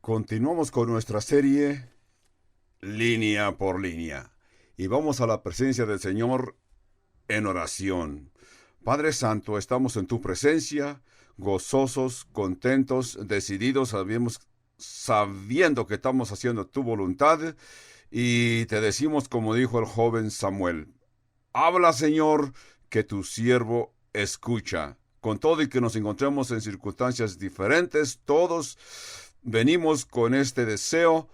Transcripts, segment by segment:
Continuamos con nuestra serie línea por línea y vamos a la presencia del Señor en oración. Padre Santo, estamos en tu presencia, gozosos, contentos, decididos, sabiendo que estamos haciendo tu voluntad y te decimos como dijo el joven Samuel, habla Señor, que tu siervo escucha. Con todo y que nos encontremos en circunstancias diferentes, todos venimos con este deseo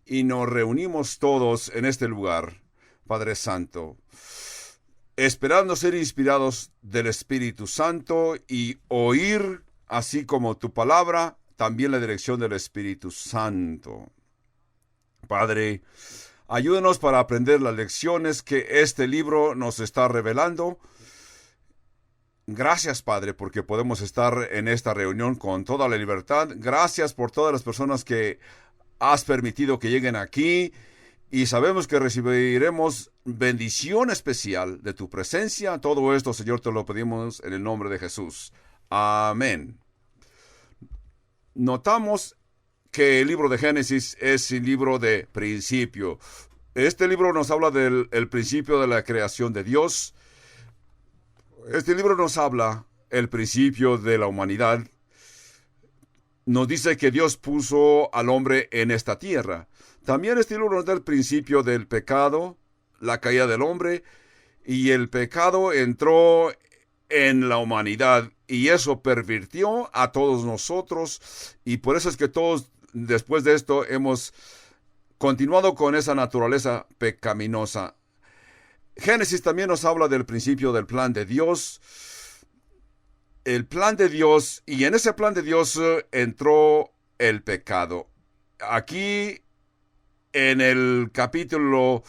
y nos reunimos todos en este lugar, Padre Santo, esperando ser inspirados del Espíritu Santo y oír, así como tu palabra, también la dirección del Espíritu Santo. Padre, ayúdanos para aprender las lecciones que este libro nos está revelando. Gracias, Padre, porque podemos estar en esta reunión con toda la libertad. Gracias por todas las personas que has permitido que lleguen aquí y sabemos que recibiremos bendición especial de tu presencia. Todo esto, Señor, te lo pedimos en el nombre de Jesús. Amén. Notamos que el libro de Génesis es el libro de principio. Este libro nos habla del principio de la creación de Dios. Este libro nos habla el principio de la humanidad. Nos dice que Dios puso al hombre en esta tierra. También este libro nos da el principio del pecado, la caída del hombre, y el pecado entró en la humanidad, y eso pervirtió a todos nosotros, y por eso es que todos, después de esto, hemos continuado con esa naturaleza pecaminosa. Génesis también nos habla del principio del plan de Dios. El plan de Dios, y en ese plan de Dios entró el pecado. Aquí, en el capítulo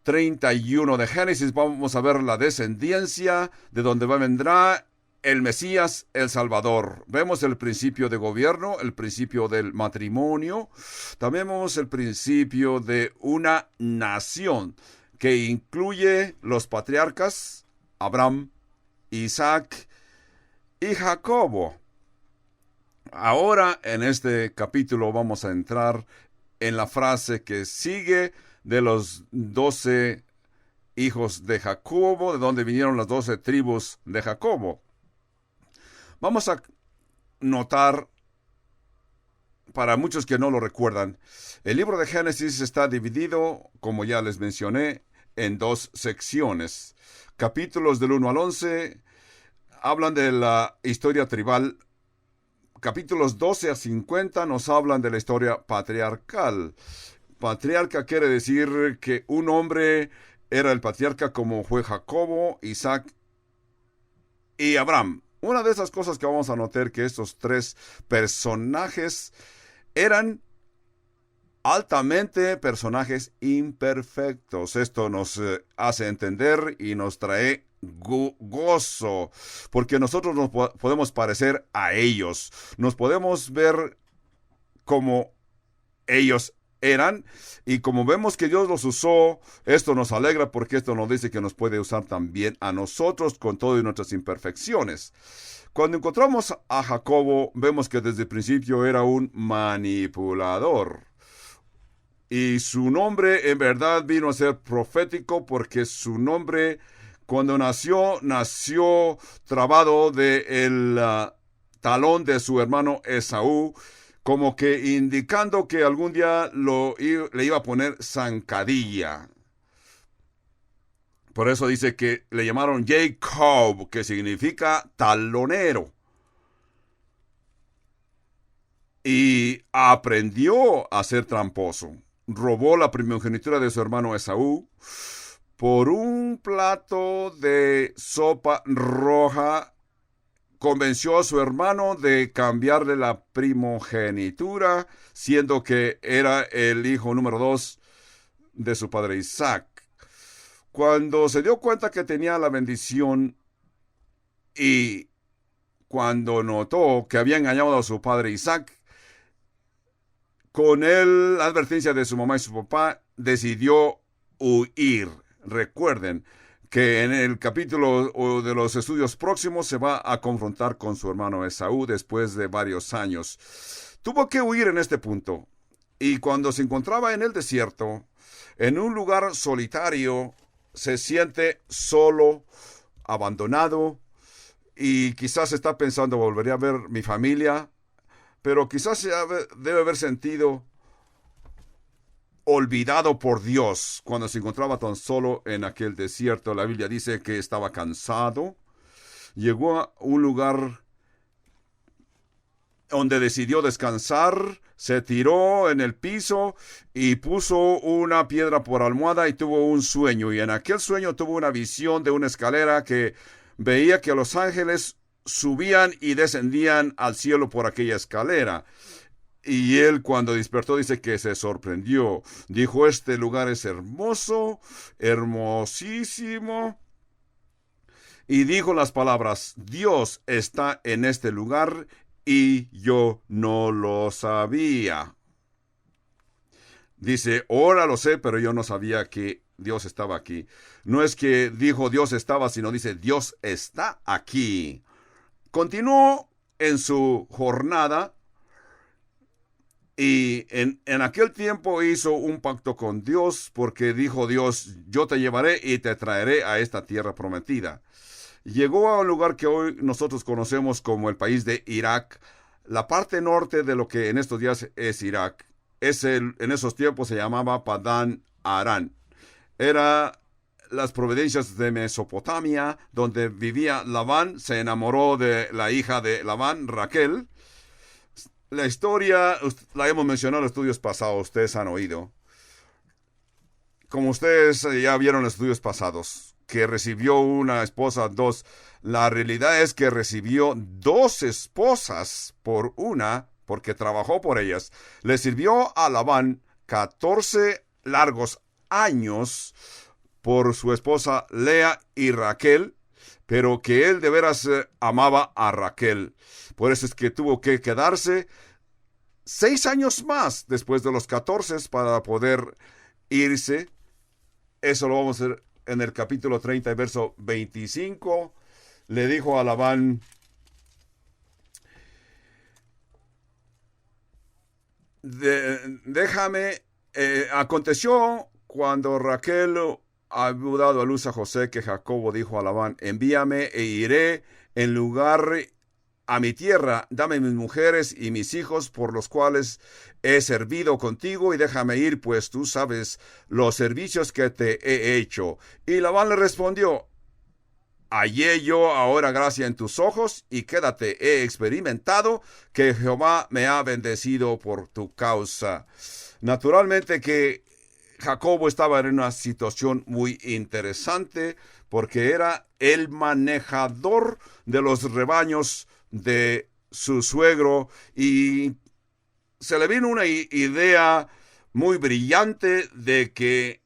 31 de Génesis, vamos a ver la descendencia de donde vendrá el Mesías, el Salvador. Vemos el principio de gobierno, el principio del matrimonio. También vemos el principio de una nación que incluye los patriarcas, Abraham, Isaac y Jacobo. Ahora, en este capítulo, vamos a entrar en la frase que sigue de los 12 hijos de Jacobo, de donde vinieron las 12 tribus de Jacobo. Vamos a notar, para muchos que no lo recuerdan, el libro de Génesis está dividido, como ya les mencioné, en dos secciones. Capítulos del 1 al 11 hablan de la historia tribal. Capítulos 12 a 50 nos hablan de la historia patriarcal. Patriarca quiere decir que un hombre era el patriarca como fue Jacobo, Isaac y Abraham. Una de esas cosas que vamos a notar que estos tres personajes eran altamente personajes imperfectos. Esto nos hace entender y nos trae gozo, porque nosotros nos podemos parecer a ellos, nos podemos ver como ellos eran, y como vemos que Dios los usó, esto nos alegra porque esto nos dice que nos puede usar también a nosotros con todas nuestras imperfecciones. Cuando encontramos a Jacobo, vemos que desde el principio era un manipulador. Y su nombre en verdad vino a ser profético porque su nombre, cuando nació trabado del talón de su hermano Esaú, como que indicando que algún día le iba a poner zancadilla. Por eso dice que le llamaron Jacob, que significa talonero. Y aprendió a ser tramposo. Robó la primogenitura de su hermano Esaú por un plato de sopa roja. Convenció a su hermano de cambiarle la primogenitura, siendo que era el hijo número 2 de su padre Isaac. Cuando se dio cuenta que tenía la bendición y cuando notó que había engañado a su padre Isaac, con la advertencia de su mamá y su papá, decidió huir. Recuerden que en el capítulo de los estudios próximos se va a confrontar con su hermano Esaú después de varios años. Tuvo que huir en este punto. Y cuando se encontraba en el desierto, en un lugar solitario, se siente solo, abandonado, y quizás está pensando, volveré a ver mi familia, pero quizás debe haber sentido olvidado por Dios cuando se encontraba tan solo en aquel desierto. La Biblia dice que estaba cansado. Llegó a un lugar donde decidió descansar, se tiró en el piso y puso una piedra por almohada y tuvo un sueño. Y en aquel sueño tuvo una visión de una escalera que veía que los ángeles subían y descendían al cielo por aquella escalera. Y él, cuando despertó, dice que se sorprendió. Dijo, este lugar es hermoso, hermosísimo. Y dijo las palabras, Dios está en este lugar y yo no lo sabía. Dice, ahora lo sé, pero yo no sabía que Dios estaba aquí. No es que dijo Dios estaba, sino dice Dios está aquí. Continuó en su jornada. Y en aquel tiempo hizo un pacto con Dios, porque dijo Dios, yo te llevaré y te traeré a esta tierra prometida. Llegó a un lugar que hoy nosotros conocemos como el país de Irak, la parte norte de lo que en estos días es Irak. En esos tiempos se llamaba Padán Arán. Era las provincias de Mesopotamia, donde vivía Labán. Se enamoró de la hija de Labán, Raquel. La historia la hemos mencionado en los estudios pasados, ustedes han oído. Como ustedes ya vieron en los estudios pasados, que recibió una esposa, dos. La realidad es que recibió dos esposas por una, porque trabajó por ellas. Le sirvió a Labán 14 largos años por su esposa Lea y Raquel, pero que él de veras amaba a Raquel. Por eso es que tuvo que quedarse 6 años más después de los 14 para poder irse. Eso lo vamos a ver en el capítulo 30, verso 25. Le dijo a Labán, déjame. Aconteció cuando Raquel había dado a luz a José que Jacobo dijo a Labán, envíame e iré en lugar a mi tierra, dame mis mujeres y mis hijos por los cuales he servido contigo y déjame ir, pues tú sabes los servicios que te he hecho. Y Labán le respondió, hallé yo ahora gracia en tus ojos y quédate, he experimentado que Jehová me ha bendecido por tu causa. Naturalmente que Jacobo estaba en una situación muy interesante porque era el manejador de los rebaños de su suegro y se le vino una idea muy brillante de que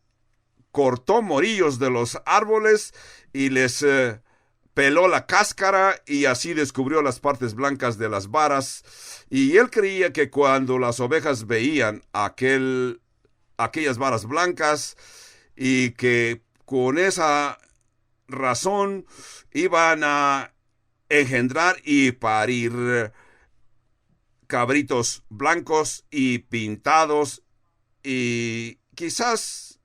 cortó morillos de los árboles y les peló la cáscara y así descubrió las partes blancas de las varas. Y él creía que cuando las ovejas veían aquellas varas blancas y que con esa razón iban a engendrar y parir cabritos blancos y pintados, y quizás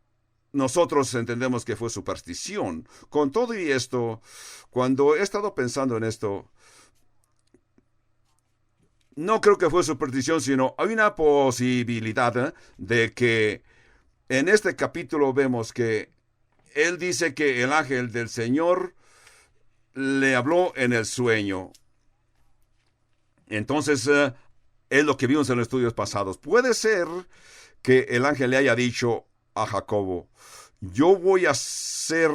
nosotros entendemos que fue superstición. Con todo y esto, cuando he estado pensando en esto, no creo que fue superstición, sino hay una posibilidad de que en este capítulo vemos que él dice que el ángel del Señor le habló en el sueño. Entonces, es lo que vimos en los estudios pasados. Puede ser que el ángel le haya dicho a Jacobo, yo voy a ser...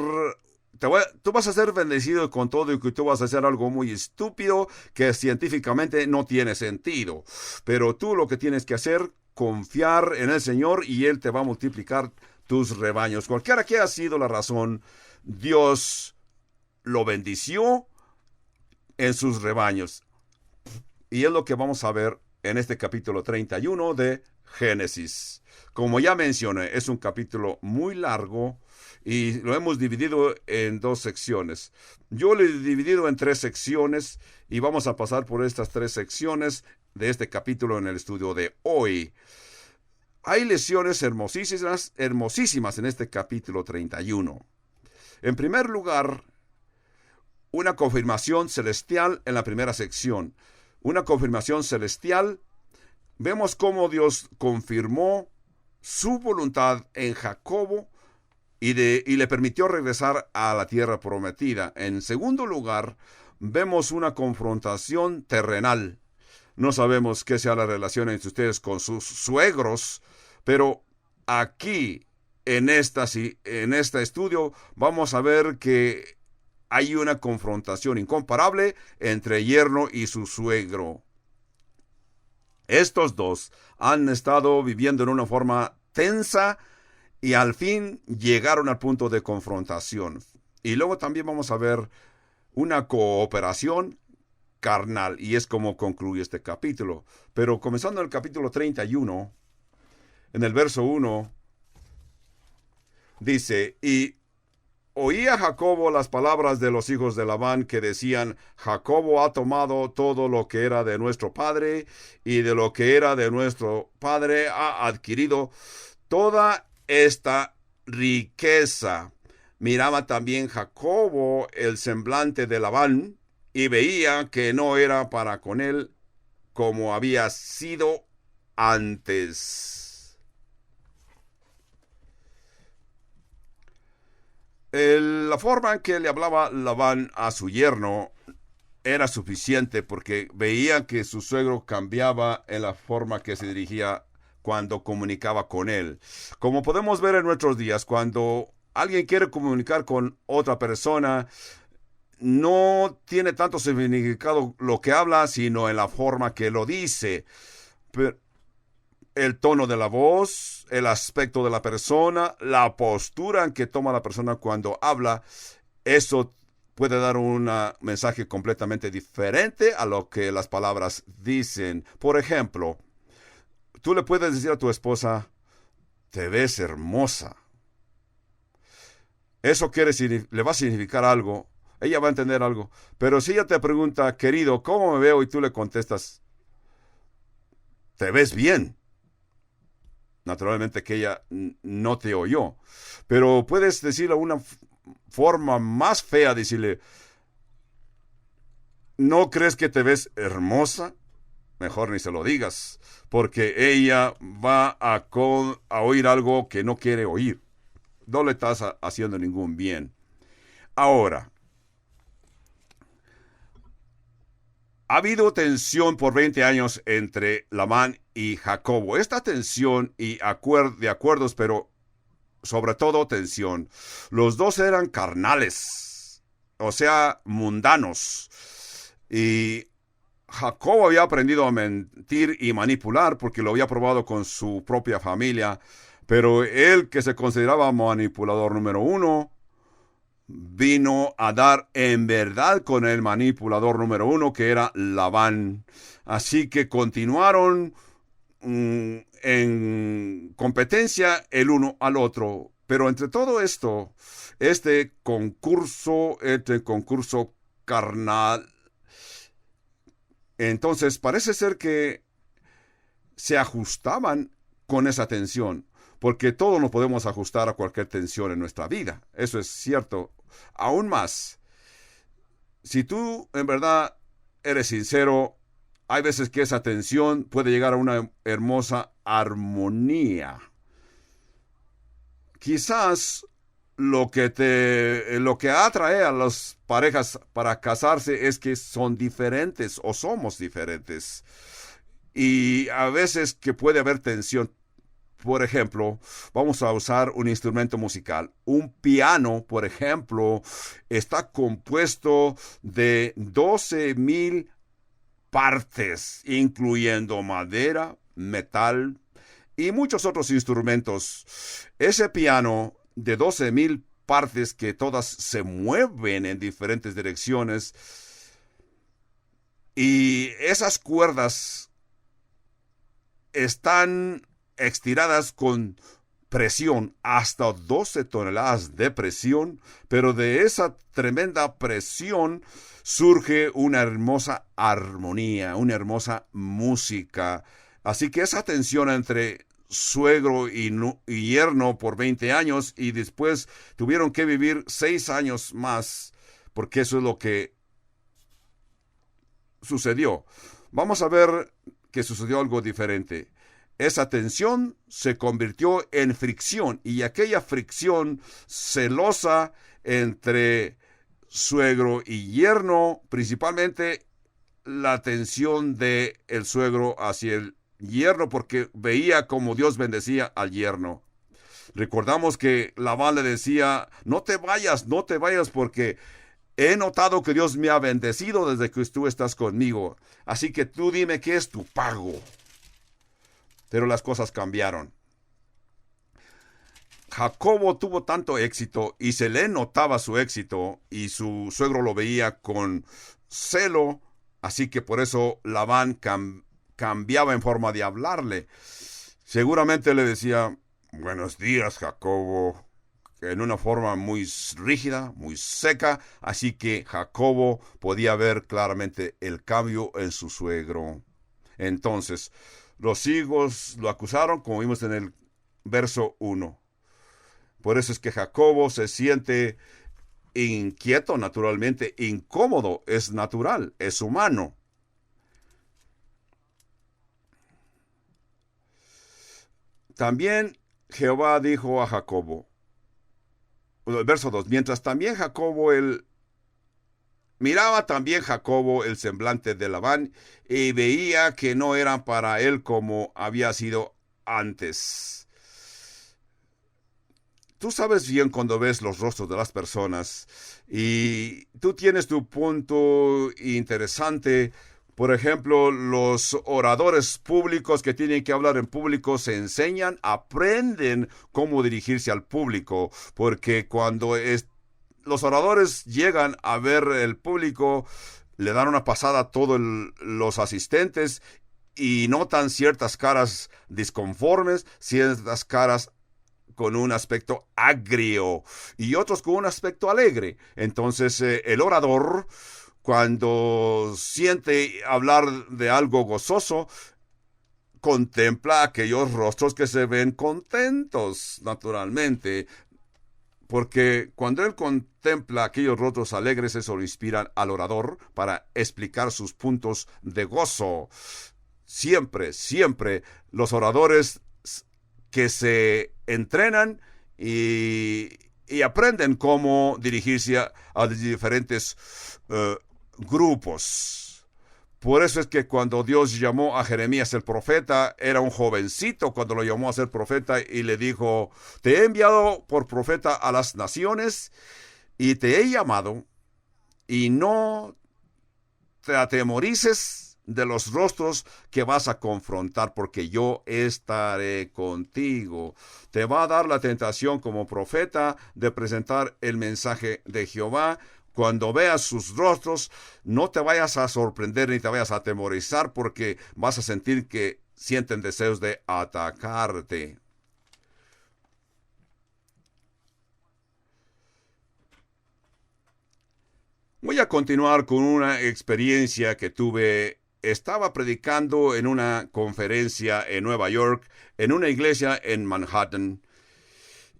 tú vas a ser bendecido con todo y que tú vas a hacer algo muy estúpido que científicamente no tiene sentido. Pero tú lo que tienes que hacer, confiar en el Señor y Él te va a multiplicar tus rebaños. Cualquiera que haya sido la razón, Dios lo bendició en sus rebaños. Y es lo que vamos a ver en este capítulo 31 de Génesis. Como ya mencioné, es un capítulo muy largo y lo hemos dividido en 2 secciones. Yo lo he dividido en 3 secciones y vamos a pasar por estas 3 secciones de este capítulo en el estudio de hoy. Hay lecciones hermosísimas en este capítulo 31. En primer lugar, una confirmación celestial en la primera sección. Una confirmación celestial. Vemos cómo Dios confirmó su voluntad en Jacobo y le permitió regresar a la tierra prometida. En segundo lugar, vemos una confrontación terrenal. No sabemos qué sea la relación entre ustedes con sus suegros, pero aquí, en este estudio, vamos a ver que hay una confrontación incomparable entre yerno y su suegro. Estos dos han estado viviendo en una forma tensa y al fin llegaron al punto de confrontación. Y luego también vamos a ver una cooperación carnal, y es como concluye este capítulo. Pero comenzando en el capítulo 31, en el verso 1, dice: y oía Jacobo las palabras de los hijos de Labán que decían: Jacobo ha tomado todo lo que era de nuestro padre, y de lo que era de nuestro padre ha adquirido toda esta riqueza. Miraba también Jacobo el semblante de Labán, y veía que no era para con él como había sido antes. La forma en que le hablaba Labán a su yerno era suficiente, porque veía que su suegro cambiaba en la forma que se dirigía cuando comunicaba con él. Como podemos ver en nuestros días, cuando alguien quiere comunicar con otra persona, no tiene tanto significado lo que habla, sino en la forma que lo dice. El tono de la voz, el aspecto de la persona, la postura en que toma la persona cuando habla, eso puede dar un mensaje completamente diferente a lo que las palabras dicen. Por ejemplo, tú le puedes decir a tu esposa: te ves hermosa. Eso le va a significar algo. Ella va a entender algo. Pero si ella te pregunta: querido, ¿cómo me veo? Y tú le contestas: te ves bien. Naturalmente que ella no te oyó. Pero puedes decirle una forma más fea, decirle: ¿no crees que te ves hermosa? Mejor ni se lo digas, porque ella va a oír algo que no quiere oír. No le estás haciendo ningún bien. Ahora, ha habido tensión por 20 años entre Labán y Jacobo. Esta tensión y de acuerdos, pero sobre todo tensión. Los dos eran carnales, o sea, mundanos. Y Jacobo había aprendido a mentir y manipular porque lo había probado con su propia familia. Pero él, que se consideraba manipulador número 1, vino a dar en verdad con el manipulador número 1, que era Labán. Así que continuaron en competencia el uno al otro. Pero entre todo esto, este concurso carnal, entonces parece ser que se ajustaban con esa tensión, porque todos nos podemos ajustar a cualquier tensión en nuestra vida. Eso es cierto. Aún más, si tú en verdad eres sincero, hay veces que esa tensión puede llegar a una hermosa armonía. Quizás lo que atrae a las parejas para casarse es que son diferentes o somos diferentes. Y a veces que puede haber tensión. Por ejemplo, vamos a usar un instrumento musical. Un piano, por ejemplo, está compuesto de 12,000 partes, incluyendo madera, metal y muchos otros instrumentos. Ese piano de 12,000 partes, que todas se mueven en diferentes direcciones, y esas cuerdas están estiradas con presión, hasta 12 toneladas de presión, pero de esa tremenda presión surge una hermosa armonía, una hermosa música. Así que esa tensión entre suegro y yerno por 20 años y después tuvieron que vivir 6 años más, porque eso es lo que sucedió. Vamos a ver que sucedió algo diferente. Esa tensión se convirtió en fricción, y aquella fricción celosa entre suegro y yerno, principalmente la tensión de el suegro hacia el yerno, porque veía como Dios bendecía al yerno. Recordamos que Labán le decía: no te vayas, no te vayas, porque he notado que Dios me ha bendecido desde que tú estás conmigo. Así que tú dime qué es tu pago. Pero las cosas cambiaron. Jacobo tuvo tanto éxito y se le notaba su éxito, y su suegro lo veía con celo, así que por eso Labán cambiaba en forma de hablarle. Seguramente le decía: buenos días, Jacobo, en una forma muy rígida, muy seca, así que Jacobo podía ver claramente el cambio en su suegro. Entonces, los hijos lo acusaron, como vimos en el verso 1. Por eso es que Jacobo se siente inquieto, naturalmente, incómodo, es natural, es humano. También Jehová dijo a Jacobo, el verso 2, mientras también miraba también Jacobo el semblante de Labán, y veía que no eran para él como había sido antes. Tú sabes bien cuando ves los rostros de las personas, y tú tienes tu punto interesante. Por ejemplo, los oradores públicos que tienen que hablar en público se enseñan, aprenden cómo dirigirse al público, porque cuando los oradores llegan a ver el público, le dan una pasada a todos los asistentes y notan ciertas caras disconformes, ciertas caras con un aspecto agrio y otros con un aspecto alegre. Entonces el orador, cuando siente hablar de algo gozoso, contempla aquellos rostros que se ven contentos, naturalmente, porque cuando él contempla aquellos rostros alegres, eso lo inspira al orador para explicar sus puntos de gozo. Siempre, siempre los oradores que se entrenan y aprenden cómo dirigirse a diferentes grupos. Por eso es que cuando Dios llamó a Jeremías el profeta, era un jovencito cuando lo llamó a ser profeta, y le dijo: te he enviado por profeta a las naciones, y te he llamado, y no te atemorices de los rostros que vas a confrontar, porque yo estaré contigo. Te va a dar la tentación como profeta de presentar el mensaje de Jehová. Cuando veas sus rostros, no te vayas a sorprender ni te vayas a atemorizar, porque vas a sentir que sienten deseos de atacarte. Voy a continuar con una experiencia que tuve. Estaba predicando en una conferencia en Nueva York, en una iglesia en Manhattan,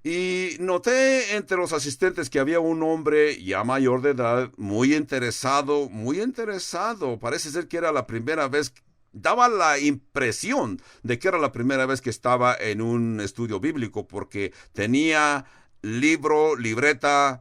y noté entre los asistentes que había un hombre ya mayor de edad, muy interesado, muy interesado. Parece ser que era la primera vez, daba la impresión de que era la primera vez que estaba en un estudio bíblico, porque tenía libro, libreta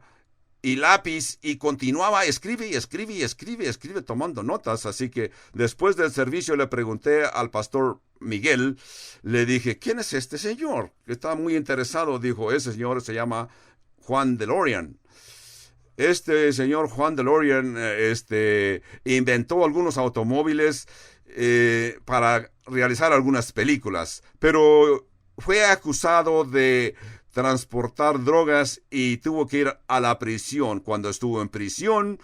y lápiz, y continuaba, escribe y escribe y escribe y escribe, tomando notas. Así que después del servicio le pregunté al pastor Miguel, le dije: ¿quién es este señor? Estaba muy interesado. Dijo: ese señor se llama Juan DeLorean. Este señor Juan DeLorean inventó algunos automóviles para realizar algunas películas, pero fue acusado de transportar drogas y tuvo que ir a la prisión. Cuando estuvo en prisión,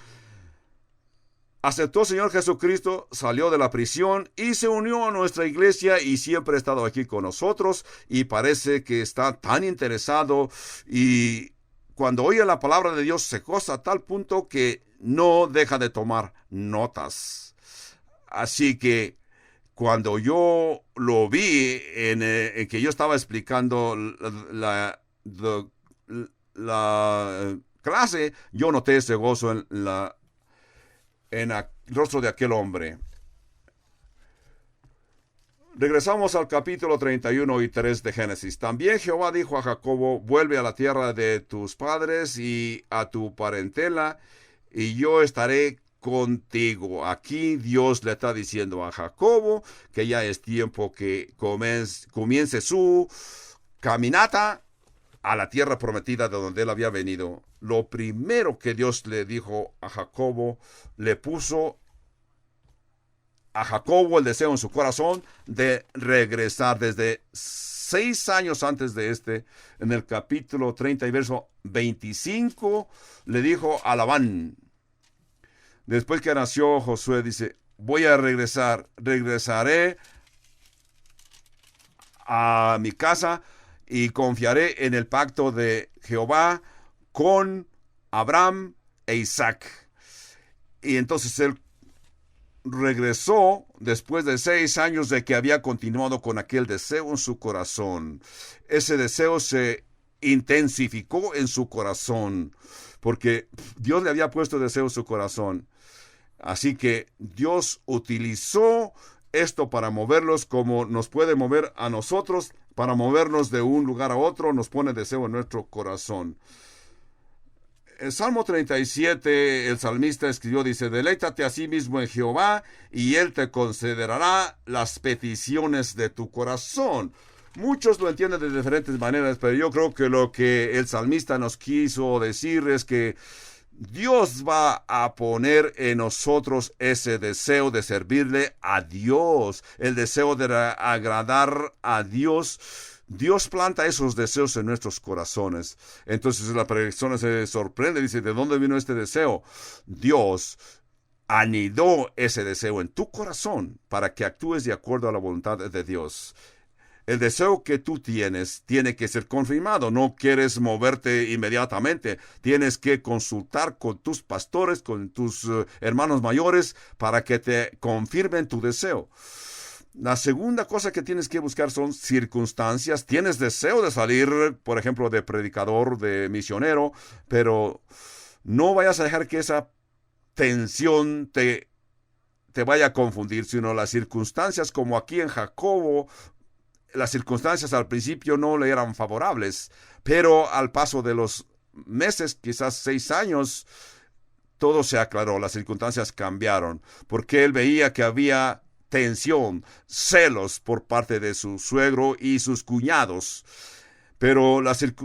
aceptó al Señor Jesucristo, salió de la prisión y se unió a nuestra iglesia y siempre ha estado aquí con nosotros y parece que está tan interesado y cuando oye la palabra de Dios se goza a tal punto que no deja de tomar notas. Así que cuando yo lo vi en que yo estaba explicando la clase, yo noté ese gozo en el rostro de aquel hombre. Regresamos al capítulo 31 y 3 de Génesis. También Jehová dijo a Jacobo, vuelve a la tierra de tus padres y a tu parentela, y yo estaré contigo. Aquí Dios le está diciendo a Jacobo que ya es tiempo que comience su caminata a la tierra prometida de donde él había venido. Lo primero que Dios le dijo a Jacobo, le puso a Jacobo el deseo en su corazón de regresar. Desde 6 años antes de en el capítulo 30 y verso 25, le dijo a Labán, después que nació Josué, dice, voy a regresaré a mi casa y confiaré en el pacto de Jehová con Abraham e Isaac. Y entonces él regresó después de 6 años de que había continuado con aquel deseo en su corazón. Ese deseo se intensificó en su corazón porque Dios le había puesto deseo en su corazón. Así que Dios utilizó esto para moverlos como nos puede mover a nosotros, para movernos de un lugar a otro, nos pone deseo en nuestro corazón. El Salmo 37, el salmista escribió, dice, deleítate a sí mismo en Jehová, y Él te concederá las peticiones de tu corazón. Muchos lo entienden de diferentes maneras, pero yo creo que lo que el salmista nos quiso decir es que Dios va a poner en nosotros ese deseo de servirle a Dios, el deseo de agradar a Dios. Dios planta esos deseos en nuestros corazones. Entonces la persona se sorprende, dice, ¿de dónde vino este deseo? Dios anidó ese deseo en tu corazón para que actúes de acuerdo a la voluntad de Dios. El deseo que tú tienes tiene que ser confirmado. No quieres moverte inmediatamente. Tienes que consultar con tus pastores, con tus hermanos mayores, para que te confirmen tu deseo. La segunda cosa que tienes que buscar son circunstancias. Tienes deseo de salir, por ejemplo, de predicador, de misionero, pero no vayas a dejar que esa tensión te vaya a confundir, sino las circunstancias, como aquí en Jacobo. Las circunstancias al principio no le eran favorables, pero al paso de los meses, quizás 6 años, todo se aclaró, las circunstancias cambiaron, porque él veía que había tensión, celos por parte de su suegro y sus cuñados. Pero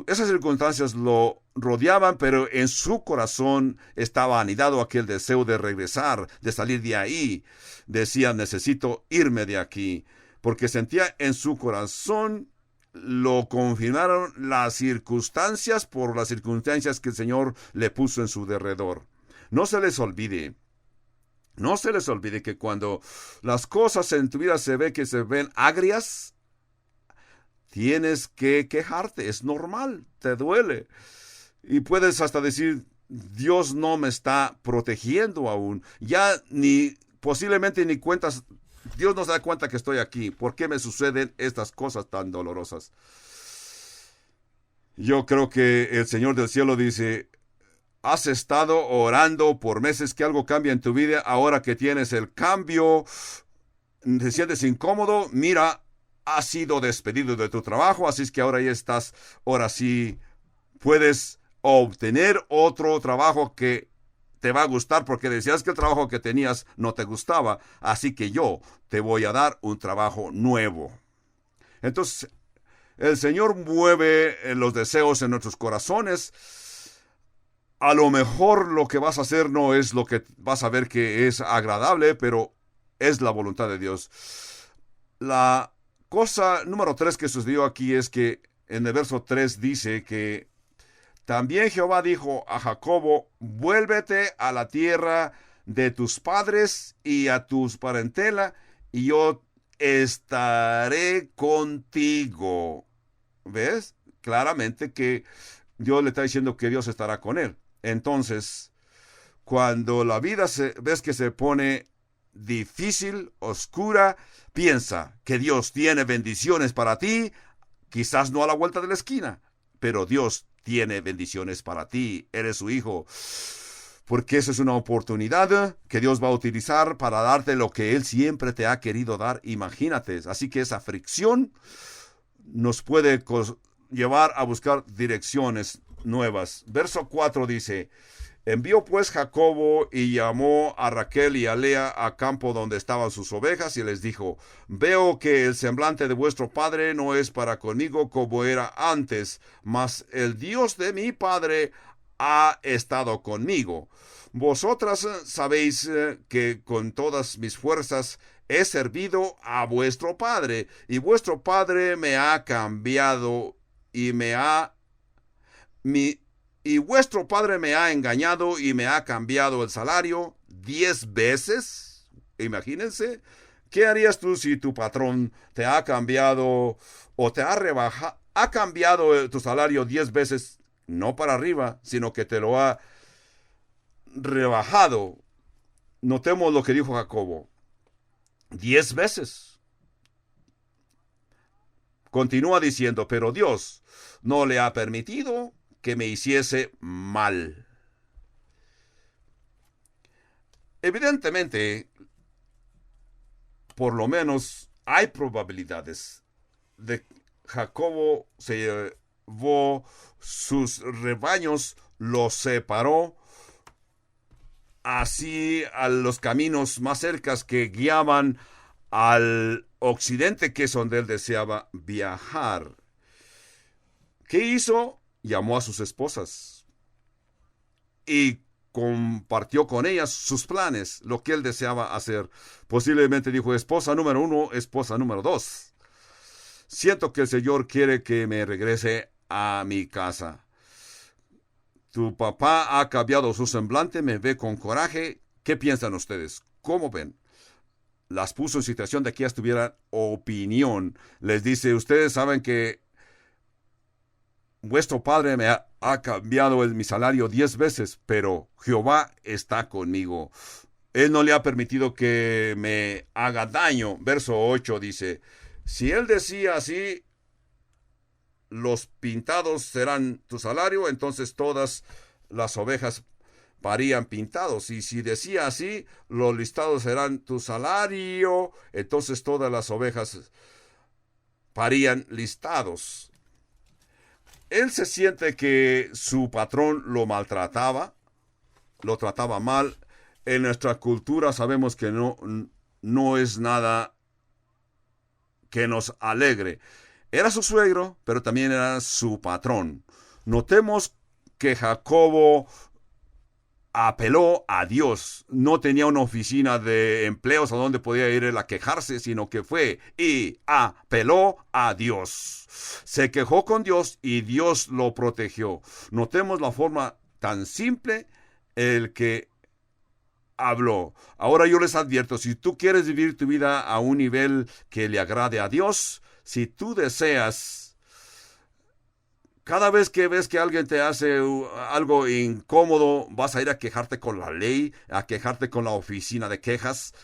esas circunstancias lo rodeaban, pero en su corazón estaba anidado aquel deseo de regresar, de salir de ahí. Decía, necesito irme de aquí, porque sentía en su corazón, lo confirmaron las circunstancias por las circunstancias que el Señor le puso en su derredor. No se les olvide que cuando las cosas en tu vida se ven agrias, tienes que quejarte, es normal, te duele. Y puedes hasta decir, Dios no me está protegiendo aún. Ya posiblemente ni cuentas. Dios no se da cuenta que estoy aquí. ¿Por qué me suceden estas cosas tan dolorosas? Yo creo que el Señor del cielo dice, has estado orando por meses que algo cambie en tu vida. Ahora que tienes el cambio, te sientes incómodo. Mira, has sido despedido de tu trabajo, así es que ahora ya estás. Ahora sí puedes obtener otro trabajo que te va a gustar, porque decías que el trabajo que tenías no te gustaba, así que yo te voy a dar un trabajo nuevo. Entonces, el Señor mueve los deseos en nuestros corazones. A lo mejor lo que vas a hacer no es lo que vas a ver que es agradable, pero es la voluntad de Dios. La cosa número 3 que sucedió aquí es que en el verso 3 dice que también Jehová dijo a Jacobo, vuélvete a la tierra de tus padres y a tus parentela, y yo estaré contigo. ¿Ves? Claramente que Dios le está diciendo que Dios estará con él. Entonces, cuando la vida ves que se pone difícil, oscura, piensa que Dios tiene bendiciones para ti, quizás no a la vuelta de la esquina, pero Dios tiene bendiciones para ti. Eres su hijo. Porque esa es una oportunidad que Dios va a utilizar para darte lo que Él siempre te ha querido dar. Imagínate. Así que esa fricción nos puede llevar a buscar direcciones nuevas. Verso 4 dice: envió pues Jacobo y llamó a Raquel y a Lea a campo donde estaban sus ovejas, y les dijo: veo que el semblante de vuestro padre no es para conmigo como era antes, mas el Dios de mi padre ha estado conmigo. Vosotras sabéis que con todas mis fuerzas he servido a vuestro padre, y vuestro padre me ha cambiado y vuestro padre me ha engañado y me ha cambiado el salario 10 veces. Imagínense, ¿qué harías tú si tu patrón te ha cambiado o te ha cambiado tu salario 10 veces? No para arriba, sino que te lo ha rebajado. Notemos lo que dijo Jacobo: 10 veces. Continúa diciendo: pero Dios no le ha permitido que me hiciese mal. Evidentemente, por lo menos hay probabilidades de Jacobo se llevó sus rebaños, los separó así a los caminos más cercas que guiaban al occidente, que es donde él deseaba viajar. ¿Qué hizo? Llamó a sus esposas y compartió con ellas sus planes, lo que él deseaba hacer. Posiblemente dijo: esposa número 1, esposa número 2. Siento que el Señor quiere que me regrese a mi casa. Tu papá ha cambiado su semblante, me ve con coraje. ¿Qué piensan ustedes? ¿Cómo ven? Las puso en situación de que ellas tuvieran opinión. Les dice: ustedes saben que vuestro padre me ha cambiado mi salario 10 veces, pero Jehová está conmigo. Él no le ha permitido que me haga daño. Verso 8 dice: si él decía así, los pintados serán tu salario, entonces todas las ovejas parían pintados. Y si decía así, los listados serán tu salario, entonces todas las ovejas parían listados. Él se siente que su patrón lo maltrataba, lo trataba mal. En nuestra cultura sabemos que no es nada que nos alegre. Era su suegro, pero también era su patrón. Notemos que Jacobo apeló a Dios. No tenía una oficina de empleos a donde podía ir él a quejarse, sino que fue y apeló a Dios. Se quejó con Dios y Dios lo protegió. Notemos la forma tan simple el que habló. Ahora yo les advierto: si tú quieres vivir tu vida a un nivel que le agrade a Dios, si tú deseas, cada vez que ves que alguien te hace algo incómodo, vas a ir a quejarte con la ley, a quejarte con la oficina de quejas,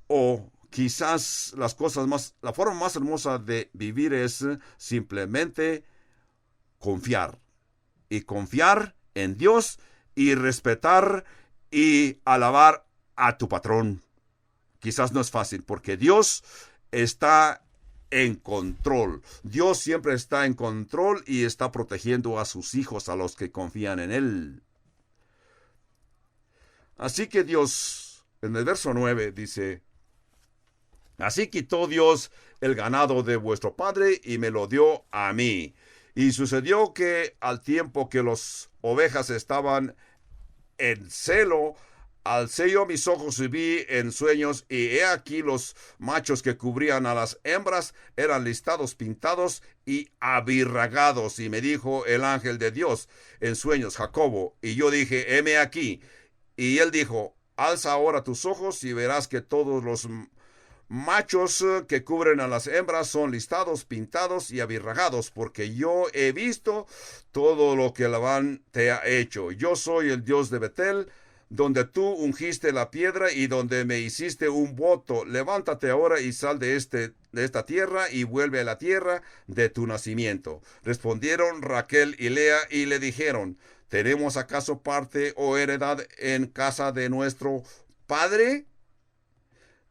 o quizás la forma más hermosa de vivir es simplemente confiar. Y confiar en Dios y respetar y alabar a tu patrón. Quizás no es fácil, porque Dios está en control. Dios siempre está en control y está protegiendo a sus hijos, a los que confían en Él. Así que Dios, en el verso 9 dice: así quitó Dios el ganado de vuestro padre y me lo dio a mí. Y sucedió que al tiempo que las ovejas estaban en celo, alcé yo mis ojos y vi en sueños, y he aquí los machos que cubrían a las hembras eran listados, pintados y abirragados. Y me dijo el ángel de Dios en sueños: Jacobo. Y yo dije: heme aquí. Y él dijo: Alza ahora tus ojos y verás que todos los machos que cubren a las hembras son listados, pintados y abirragados, porque yo he visto todo lo que Labán te ha hecho. Yo soy el Dios de Betel, donde tú ungiste la piedra y donde me hiciste un voto. Levántate ahora y sal de esta tierra y vuelve a la tierra de tu nacimiento. Respondieron Raquel y Lea y le dijeron: ¿tenemos acaso parte o heredad en casa de nuestro padre?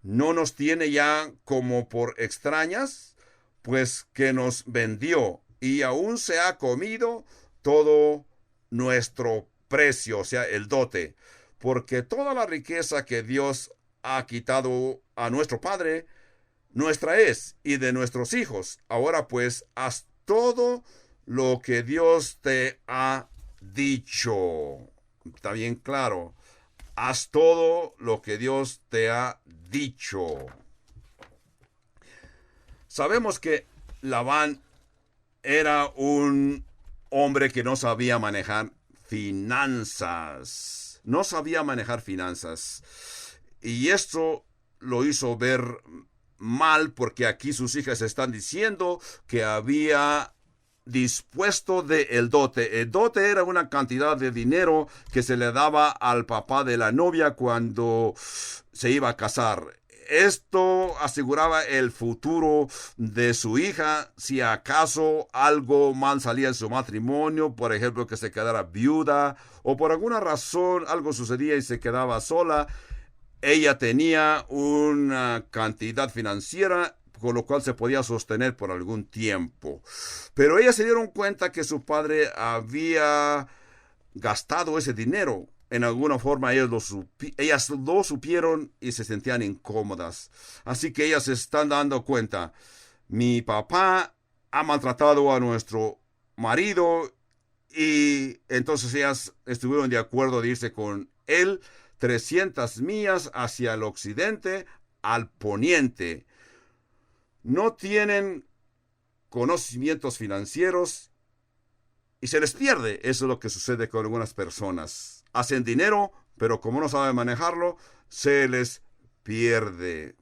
¿No nos tiene ya como por extrañas? Pues que nos vendió y aún se ha comido todo nuestro precio, o sea, el dote. Porque toda la riqueza que Dios ha quitado a nuestro padre, nuestra es, y de nuestros hijos. Ahora pues, haz todo lo que Dios te ha dicho. Está bien claro. Haz todo lo que Dios te ha dicho. Sabemos que Labán era un hombre que no sabía manejar finanzas. No sabía manejar finanzas. Y esto lo hizo ver mal, porque aquí sus hijas están diciendo que había dispuesto de el dote. El dote era una cantidad de dinero que se le daba al papá de la novia cuando se iba a casar. Esto aseguraba el futuro de su hija si acaso algo mal salía en su matrimonio, por ejemplo, que se quedara viuda o por alguna razón algo sucedía y se quedaba sola. Ella tenía una cantidad financiera con lo cual se podía sostener por algún tiempo. Pero ellas se dieron cuenta que su padre había gastado ese dinero. En alguna forma ellas lo supieron y se sentían incómodas. Así que ellas se están dando cuenta: mi papá ha maltratado a nuestro marido, y entonces ellas estuvieron de acuerdo de irse con él 300 millas hacia el occidente al poniente. No tienen conocimientos financieros y se les pierde. Eso es lo que sucede con algunas personas. Hacen dinero, pero como no saben manejarlo, se les pierde.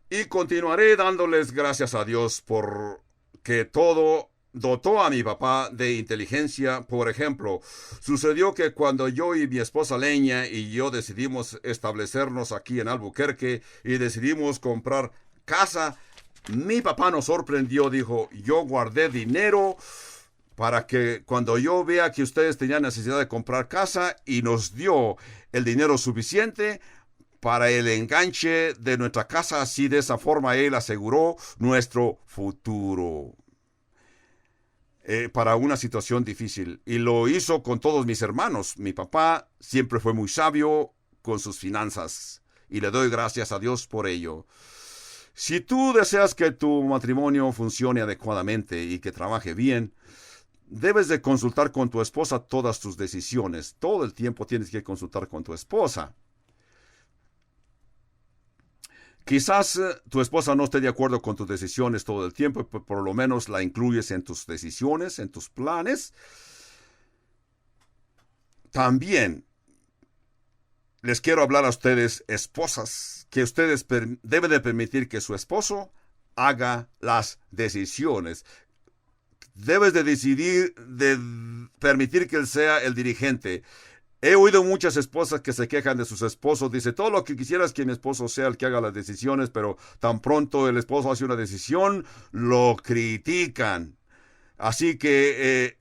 Y continuaré dándoles gracias a Dios por que todo dotó a mi papá de inteligencia. Por ejemplo, sucedió que cuando yo y mi esposa Leña y yo decidimos establecernos aquí en Albuquerque y decidimos comprar casa, mi papá nos sorprendió. Dijo: yo guardé dinero para que cuando yo vea que ustedes tenían necesidad de comprar casa, y nos dio el dinero suficiente para el enganche de nuestra casa. Así, de esa forma, él aseguró nuestro futuro para una situación difícil. Y lo hizo con todos mis hermanos. Mi papá siempre fue muy sabio con sus finanzas, y le doy gracias a Dios por ello. Si tú deseas que tu matrimonio funcione adecuadamente y que trabaje bien, debes de consultar con tu esposa todas tus decisiones. Todo el tiempo tienes que consultar con tu esposa. Quizás tu esposa no esté de acuerdo con tus decisiones todo el tiempo, pero por lo menos la incluyes en tus decisiones, en tus planes. También les quiero hablar a ustedes, esposas, que ustedes deben de permitir que su esposo haga las decisiones. Debes de decidir, de permitir que él sea el dirigente. He oído muchas esposas que se quejan de sus esposos. Dice: todo lo que quisiera es que mi esposo sea el que haga las decisiones, pero tan pronto el esposo hace una decisión, lo critican. Así que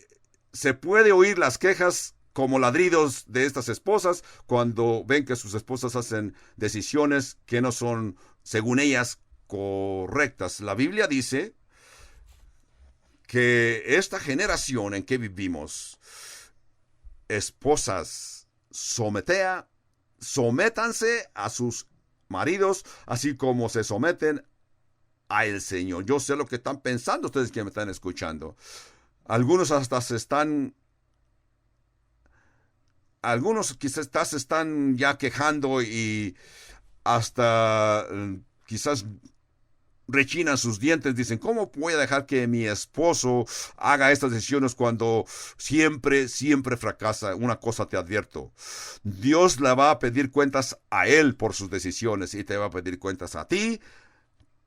se puede oír las quejas como ladridos de estas esposas cuando ven que sus esposas hacen decisiones que no son, según ellas, correctas. La Biblia dice que esta generación en que vivimos, esposas, sométanse a sus maridos, así como se someten a el Señor. Yo sé lo que están pensando ustedes que me están escuchando. Algunos quizás están ya quejando y hasta quizás rechinan sus dientes, dicen, ¿cómo voy a dejar que mi esposo haga estas decisiones cuando siempre fracasa? Una cosa te advierto, Dios le va a pedir cuentas a él por sus decisiones y te va a pedir cuentas a ti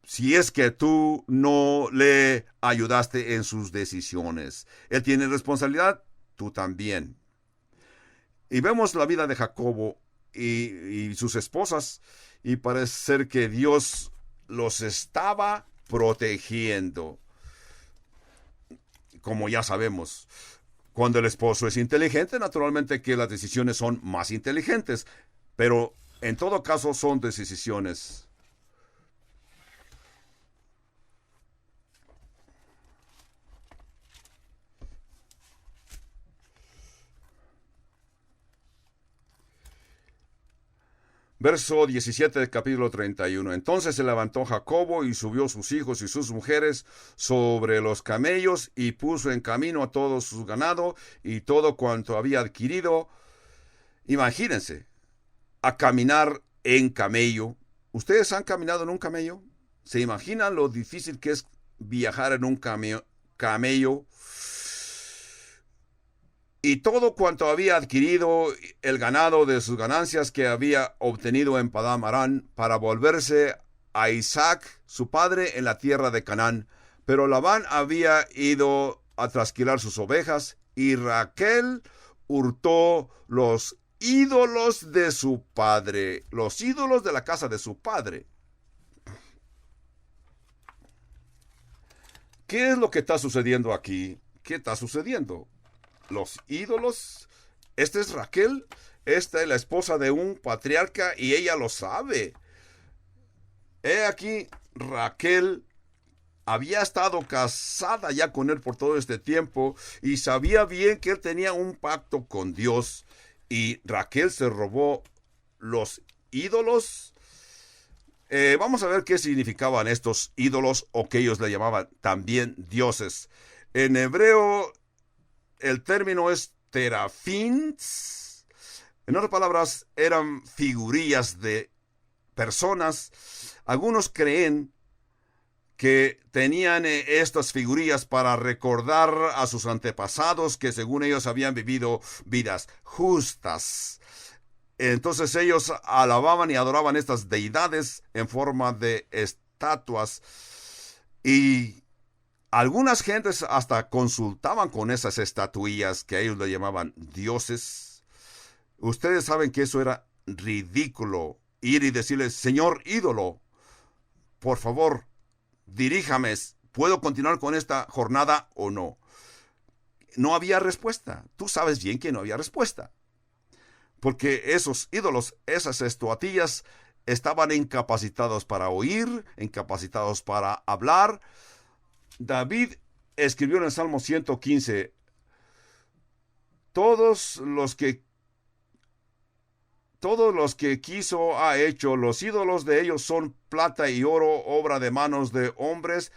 si es que tú no le ayudaste en sus decisiones. Él tiene responsabilidad, tú también. Y vemos la vida de Jacobo y sus esposas, y parece ser que Dios los estaba protegiendo. Como ya sabemos, cuando el esposo es inteligente, naturalmente que las decisiones son más inteligentes, pero en todo caso son decisiones. Verso 17 del capítulo 31. Entonces se levantó Jacobo y subió sus hijos y sus mujeres sobre los camellos y puso en camino a todo su ganado y todo cuanto había adquirido. Imagínense, a caminar en camello. ¿Ustedes han caminado en un camello? ¿Se imaginan lo difícil que es viajar en un camello? Y todo cuanto había adquirido el ganado de sus ganancias que había obtenido en Padán Aram, para volverse a Isaac, su padre, en la tierra de Canaán. Pero Labán había ido a trasquilar sus ovejas, y Raquel hurtó los ídolos de su padre, los ídolos de la casa de su padre. ¿Qué es lo que está sucediendo aquí? ¿Qué está sucediendo? Los ídolos. Esta es Raquel. Esta es la esposa de un patriarca y ella lo sabe. He aquí, Raquel había estado casada ya con él por todo este tiempo y sabía bien que él tenía un pacto con Dios. Y Raquel se robó los ídolos. Vamos a ver qué significaban estos ídolos, o que ellos le llamaban también dioses. En hebreo, el término es terafins. En otras palabras, eran figurillas de personas. Algunos creen que tenían estas figurillas para recordar a sus antepasados que según ellos habían vivido vidas justas. Entonces ellos alababan y adoraban estas deidades en forma de estatuas, y algunas gentes hasta consultaban con esas estatuillas que ellos le llamaban dioses. Ustedes saben que eso era ridículo, ir y decirles, señor ídolo, por favor, diríjame, ¿puedo continuar con esta jornada o no? No había respuesta. Tú sabes bien que no había respuesta, porque esos ídolos, esas estatuillas, estaban incapacitados para oír, incapacitados para hablar. David escribió en el Salmo 115, todos los que quiso ha hecho, los ídolos de ellos son plata y oro, obra de manos de hombres.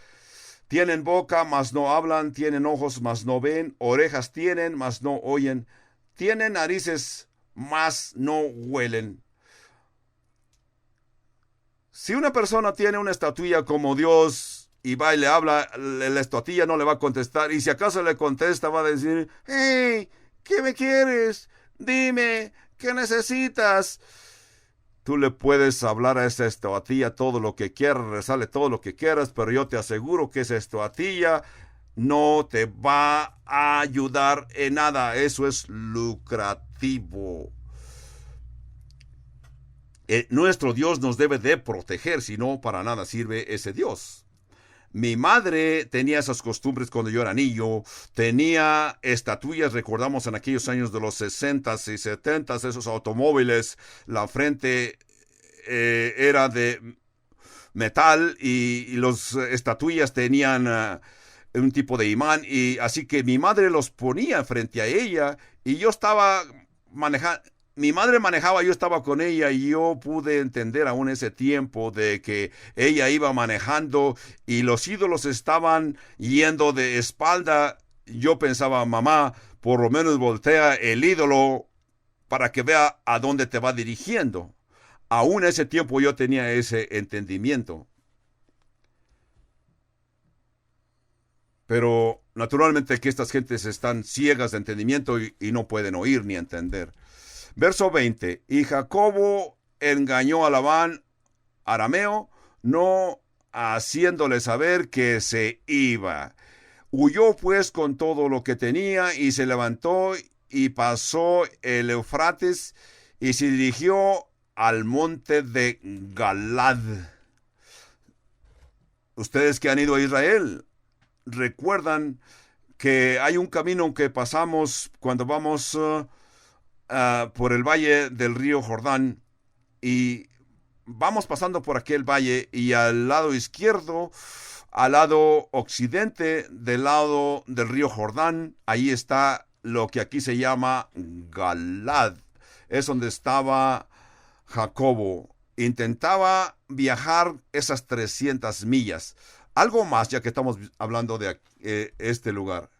Tienen boca, mas no hablan, tienen ojos, mas no ven, orejas tienen, mas no oyen, tienen narices, mas no huelen. Si una persona tiene una estatuilla como Dios y va y le habla, la estatuilla no le va a contestar, y si acaso le contesta va a decir, hey, ¿qué me quieres? Dime, ¿qué necesitas? Tú le puedes hablar a esa estatuilla todo lo que quieras, rezarle todo lo que quieras, pero yo te aseguro que esa estatuilla no te va a ayudar en nada. Eso es lucrativo. Nuestro Dios nos debe de proteger, si no, para nada sirve ese Dios. Mi madre tenía esas costumbres cuando yo era niño. Tenía estatuillas, recordamos en aquellos años de los 60s y 70s, esos automóviles, la frente era de metal y los estatuillas tenían un tipo de imán, y así que mi madre los ponía frente a ella y yo estaba manejando. Mi madre manejaba, yo estaba con ella, y yo pude entender aún ese tiempo de que ella iba manejando y los ídolos estaban yendo de espalda. Yo pensaba, mamá, por lo menos voltea el ídolo para que vea a dónde te va dirigiendo. Aún ese tiempo yo tenía ese entendimiento. Pero naturalmente que estas gentes están ciegas de entendimiento y no pueden oír ni entender. Verso 20. Y Jacobo engañó a Labán arameo, no haciéndole saber que se iba. Huyó pues con todo lo que tenía y se levantó y pasó el Eufrates y se dirigió al monte de Galad. Ustedes que han ido a Israel recuerdan que hay un camino que pasamos cuando vamos por el valle del río Jordán, y vamos pasando por aquel valle, y al lado izquierdo, al lado occidente del lado del río Jordán, ahí está lo que aquí se llama Galad. Es donde estaba Jacobo. Intentaba viajar esas 300 millas. Algo más, ya que estamos hablando de este lugar.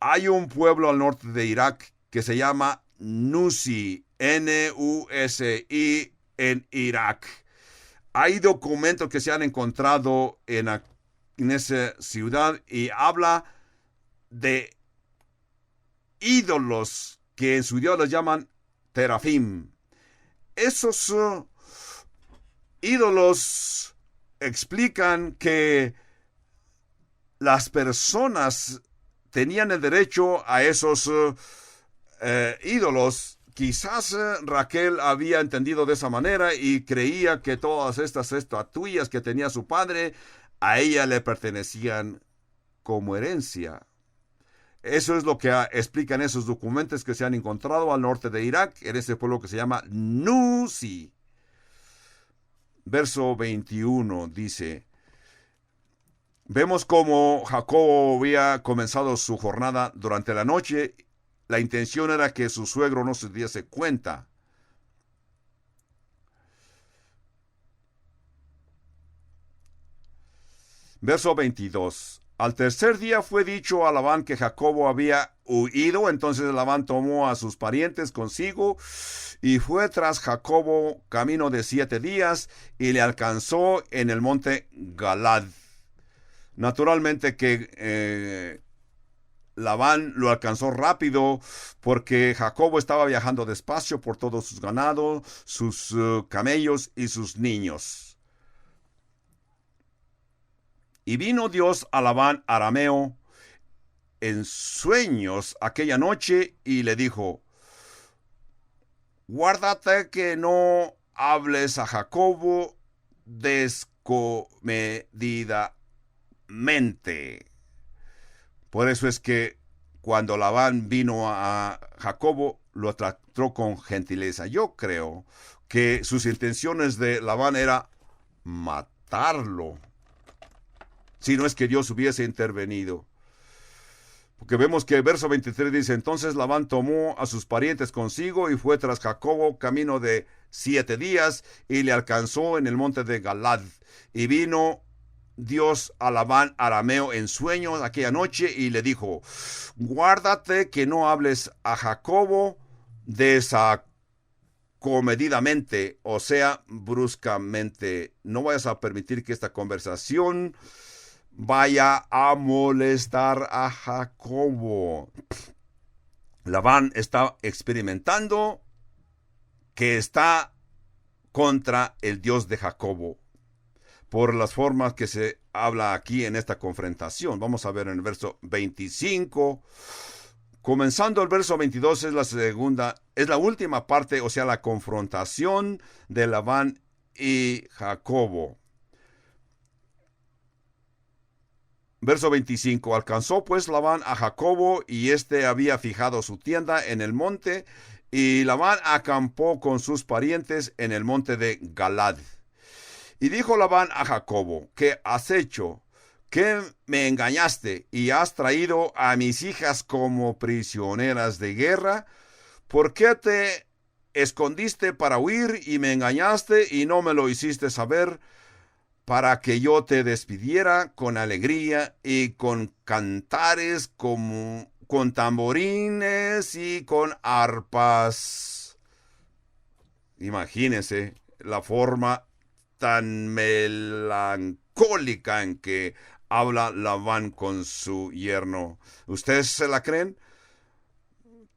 Hay un pueblo al norte de Irak que se llama Nusi, Nusi, en Irak. Hay documentos que se han encontrado en esa ciudad y habla de ídolos que en su idioma los llaman terafim. Esos ídolos explican que las personas tenían el derecho a esos ídolos. Quizás Raquel había entendido de esa manera y creía que todas estas estatuillas que tenía su padre a ella le pertenecían como herencia. Eso es lo que explican esos documentos que se han encontrado al norte de Irak, en ese pueblo que se llama Nusi. Verso 21 dice: vemos cómo Jacob había comenzado su jornada durante la noche. La intención era que su suegro no se diese cuenta. Verso 22. Al tercer día fue dicho a Labán que Jacobo había huido. Entonces Labán tomó a sus parientes consigo y fue tras Jacobo camino de 7 días y le alcanzó en el monte Galad. Naturalmente que Labán lo alcanzó rápido porque Jacobo estaba viajando despacio por todos sus ganados, sus camellos y sus niños. Y vino Dios a Labán arameo en sueños aquella noche y le dijo: guárdate que no hables a Jacobo descomedidamente. Por eso es que cuando Labán vino a Jacobo, lo trató con gentileza. Yo creo que sus intenciones de Labán era matarlo, si no es que Dios hubiese intervenido. Porque vemos que el verso 23 dice: entonces Labán tomó a sus parientes consigo y fue tras Jacobo camino de 7 días y le alcanzó en el monte de Galad. Y vino Dios a Labán arameo en sueños aquella noche y le dijo: guárdate que no hables a Jacobo desacomedidamente, o sea, bruscamente. No vayas a permitir que esta conversación vaya a molestar a Jacobo. Labán está experimentando que está contra el Dios de Jacobo por las formas que se habla aquí en esta confrontación. Vamos a ver en el verso 25. Comenzando el verso 22 es la última parte, o sea, la confrontación de Labán y Jacobo. Verso 25. Alcanzó pues Labán a Jacobo, y éste había fijado su tienda en el monte, y Labán acampó con sus parientes en el monte de Galad. Y dijo Labán a Jacobo: ¿qué has hecho? ¿Que me engañaste y has traído a mis hijas como prisioneras de guerra? ¿Por qué te escondiste para huir y me engañaste y no me lo hiciste saber, para que yo te despidiera con alegría y con cantares, con tamborines y con arpas? Imagínense la forma tan melancólica en que habla Labán con su yerno. ¿Ustedes se la creen?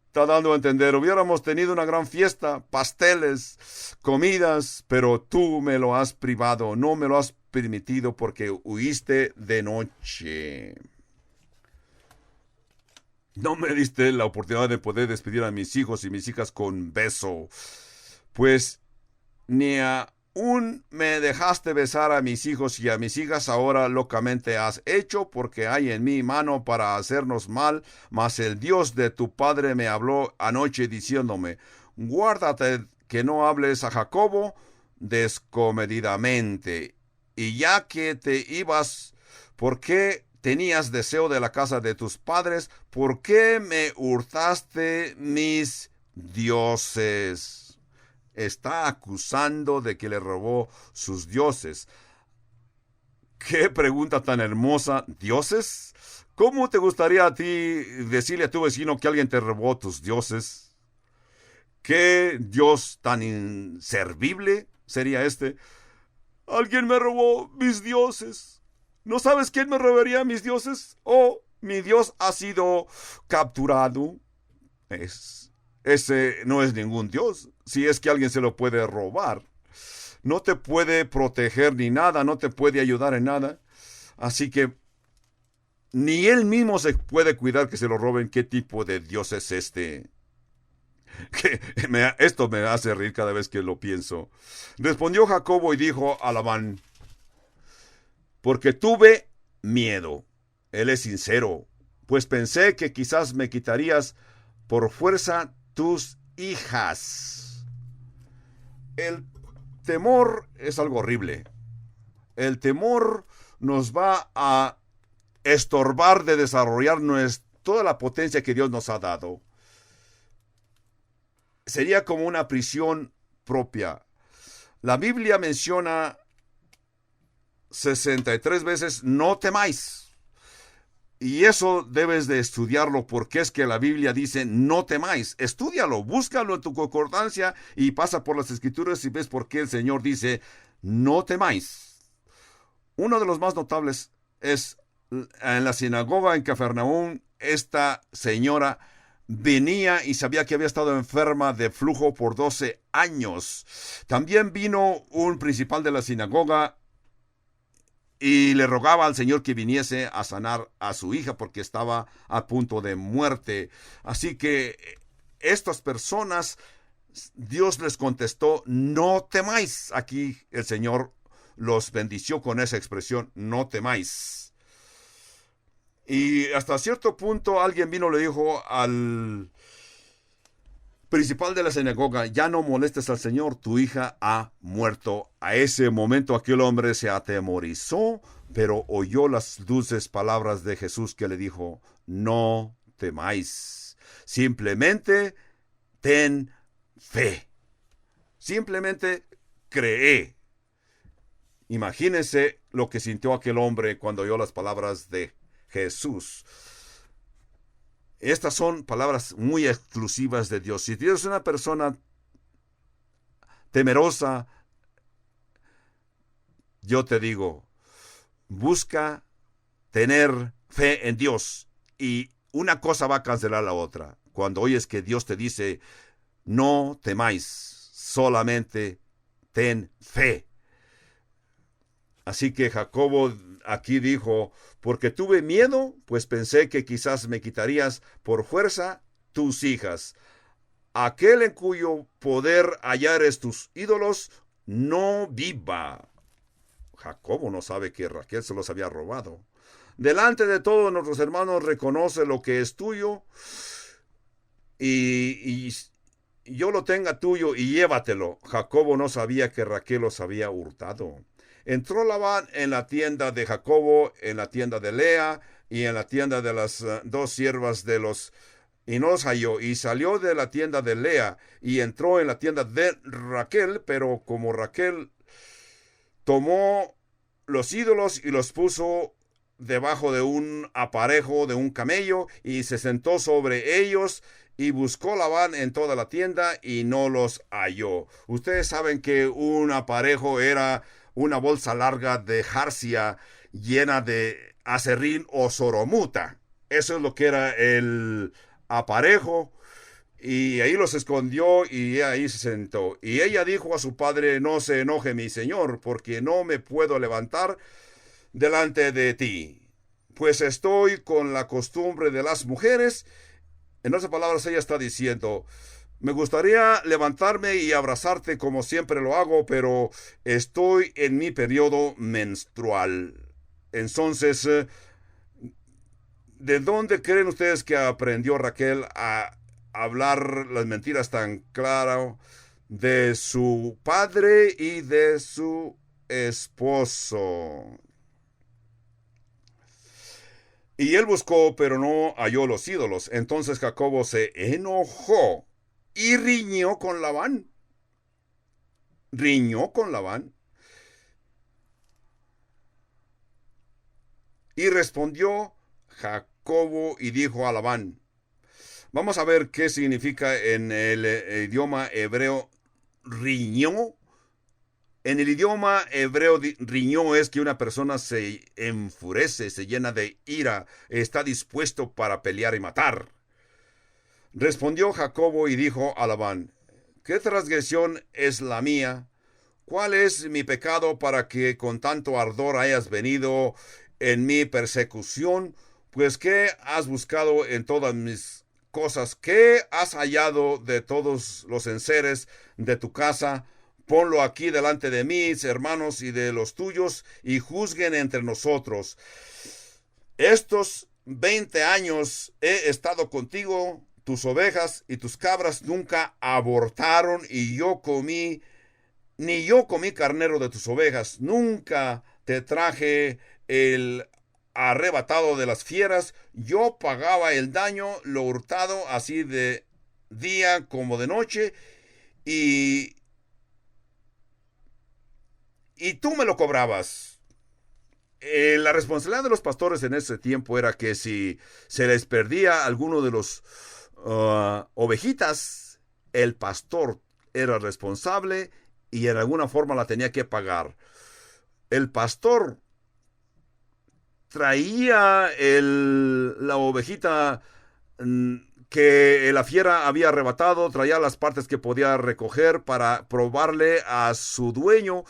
Está dando a entender, hubiéramos tenido una gran fiesta, pasteles, comidas, pero tú me lo has privado, no me lo has permitido porque huiste de noche. No me diste la oportunidad de poder despedir a mis hijos y mis hijas con beso, pues ni aún me dejaste besar a mis hijos y a mis hijas, ahora locamente has hecho, porque hay en mi mano para hacernos mal, mas el Dios de tu padre me habló anoche diciéndome, guárdate que no hables a Jacobo descomedidamente, y ya que te ibas, ¿por qué tenías deseo de la casa de tus padres? ¿Por qué me hurtaste mis dioses? Está acusando de que le robó sus dioses. ¡Qué pregunta tan hermosa! ¿Dioses? ¿Cómo te gustaría a ti decirle a tu vecino que alguien te robó tus dioses? ¿Qué Dios tan inservible sería este? Alguien me robó mis dioses. ¿No sabes quién me robaría mis dioses? Oh, mi Dios ha sido capturado. Ese no es ningún Dios. Si es que alguien se lo puede robar, no te puede proteger ni nada, no te puede ayudar en nada. Así que ni él mismo se puede cuidar que se lo roben. ¿Qué tipo de Dios es este? Esto me hace reír cada vez que lo pienso. Respondió Jacobo y dijo a Labán, porque tuve miedo. Él es sincero, pues pensé que quizás me quitarías por fuerza tus hijas. El temor es algo horrible. El temor nos va a estorbar de desarrollar toda la potencia que Dios nos ha dado. Sería como una prisión propia. La Biblia menciona 63 veces, no temáis. Y eso debes de estudiarlo, porque es que la Biblia dice, no temáis. Estúdialo, búscalo en tu concordancia y pasa por las Escrituras y ves por qué el Señor dice, no temáis. Uno de los más notables es en la sinagoga en Cafarnaúm. Esta señora venía y sabía que había estado enferma de flujo por 12 años. También vino un principal de la sinagoga y le rogaba al Señor que viniese a sanar a su hija porque estaba a punto de muerte. Así que estas personas, Dios les contestó, no temáis. Aquí el Señor los bendició con esa expresión, no temáis. Y hasta cierto punto alguien vino y le dijo al principal de la sinagoga, ya no molestes al Señor, tu hija ha muerto. A ese momento aquel hombre se atemorizó, pero oyó las dulces palabras de Jesús que le dijo, no temáis, simplemente ten fe, simplemente cree. Imagínense lo que sintió aquel hombre cuando oyó las palabras de Jesús. Estas son palabras muy exclusivas de Dios. Si tienes una persona temerosa, yo te digo, busca tener fe en Dios y una cosa va a cancelar la otra. Cuando oyes que Dios te dice, no temáis, solamente ten fe. Así que Jacobo aquí dijo, porque tuve miedo, pues pensé que quizás me quitarías por fuerza tus hijas. Aquel en cuyo poder hallares tus ídolos, no viva. Jacobo no sabe que Raquel se los había robado. Delante de todos nuestros hermanos reconoce lo que es tuyo y yo lo tenga tuyo y llévatelo. Jacobo no sabía que Raquel los había hurtado. Entró Labán en la tienda de Jacobo, en la tienda de Lea y en la tienda de las dos siervas de los, y no los halló. Y salió de la tienda de Lea y entró en la tienda de Raquel, pero como Raquel tomó los ídolos y los puso debajo de un aparejo de un camello y se sentó sobre ellos, y buscó Labán en toda la tienda y no los halló. Ustedes saben que un aparejo era una bolsa larga de jarcia llena de aserrín o soromuta. Eso es lo que era el aparejo. Y ahí los escondió y ahí se sentó. Y ella dijo a su padre: no se enoje mi señor, porque no me puedo levantar delante de ti, pues estoy con la costumbre de las mujeres. En otras palabras, ella está diciendo: me gustaría levantarme y abrazarte como siempre lo hago, pero estoy en mi periodo menstrual. Entonces, ¿de dónde creen ustedes que aprendió Raquel a hablar las mentiras tan claro? De su padre y de su esposo. Y él buscó, pero no halló los ídolos. Entonces Jacobo se enojó y riñó con Labán. Riñó con Labán. Y respondió Jacobo y dijo a Labán. Vamos a ver qué significa en el idioma hebreo riñó. En el idioma hebreo, riñó es que una persona se enfurece, se llena de ira, está dispuesto para pelear y matar. Respondió Jacobo y dijo a Labán: ¿qué transgresión es la mía? ¿Cuál es mi pecado para que con tanto ardor hayas venido en mi persecución? Pues ¿qué has buscado en todas mis cosas? ¿Qué has hallado de todos los enseres de tu casa? Ponlo aquí delante de mis hermanos y de los tuyos, y juzguen entre nosotros. Estos 20 años he estado contigo, tus ovejas y tus cabras nunca abortaron, y ni yo comí carnero de tus ovejas, nunca te traje el arrebatado de las fieras, yo pagaba el daño, lo hurtado, así de día como de noche, y tú me lo cobrabas. La responsabilidad de los pastores en ese tiempo era que si se les perdía alguno de los ovejitas, el pastor era responsable y en alguna forma la tenía que pagar. El pastor traía la ovejita que la fiera había arrebatado, traía las partes que podía recoger para probarle a su dueño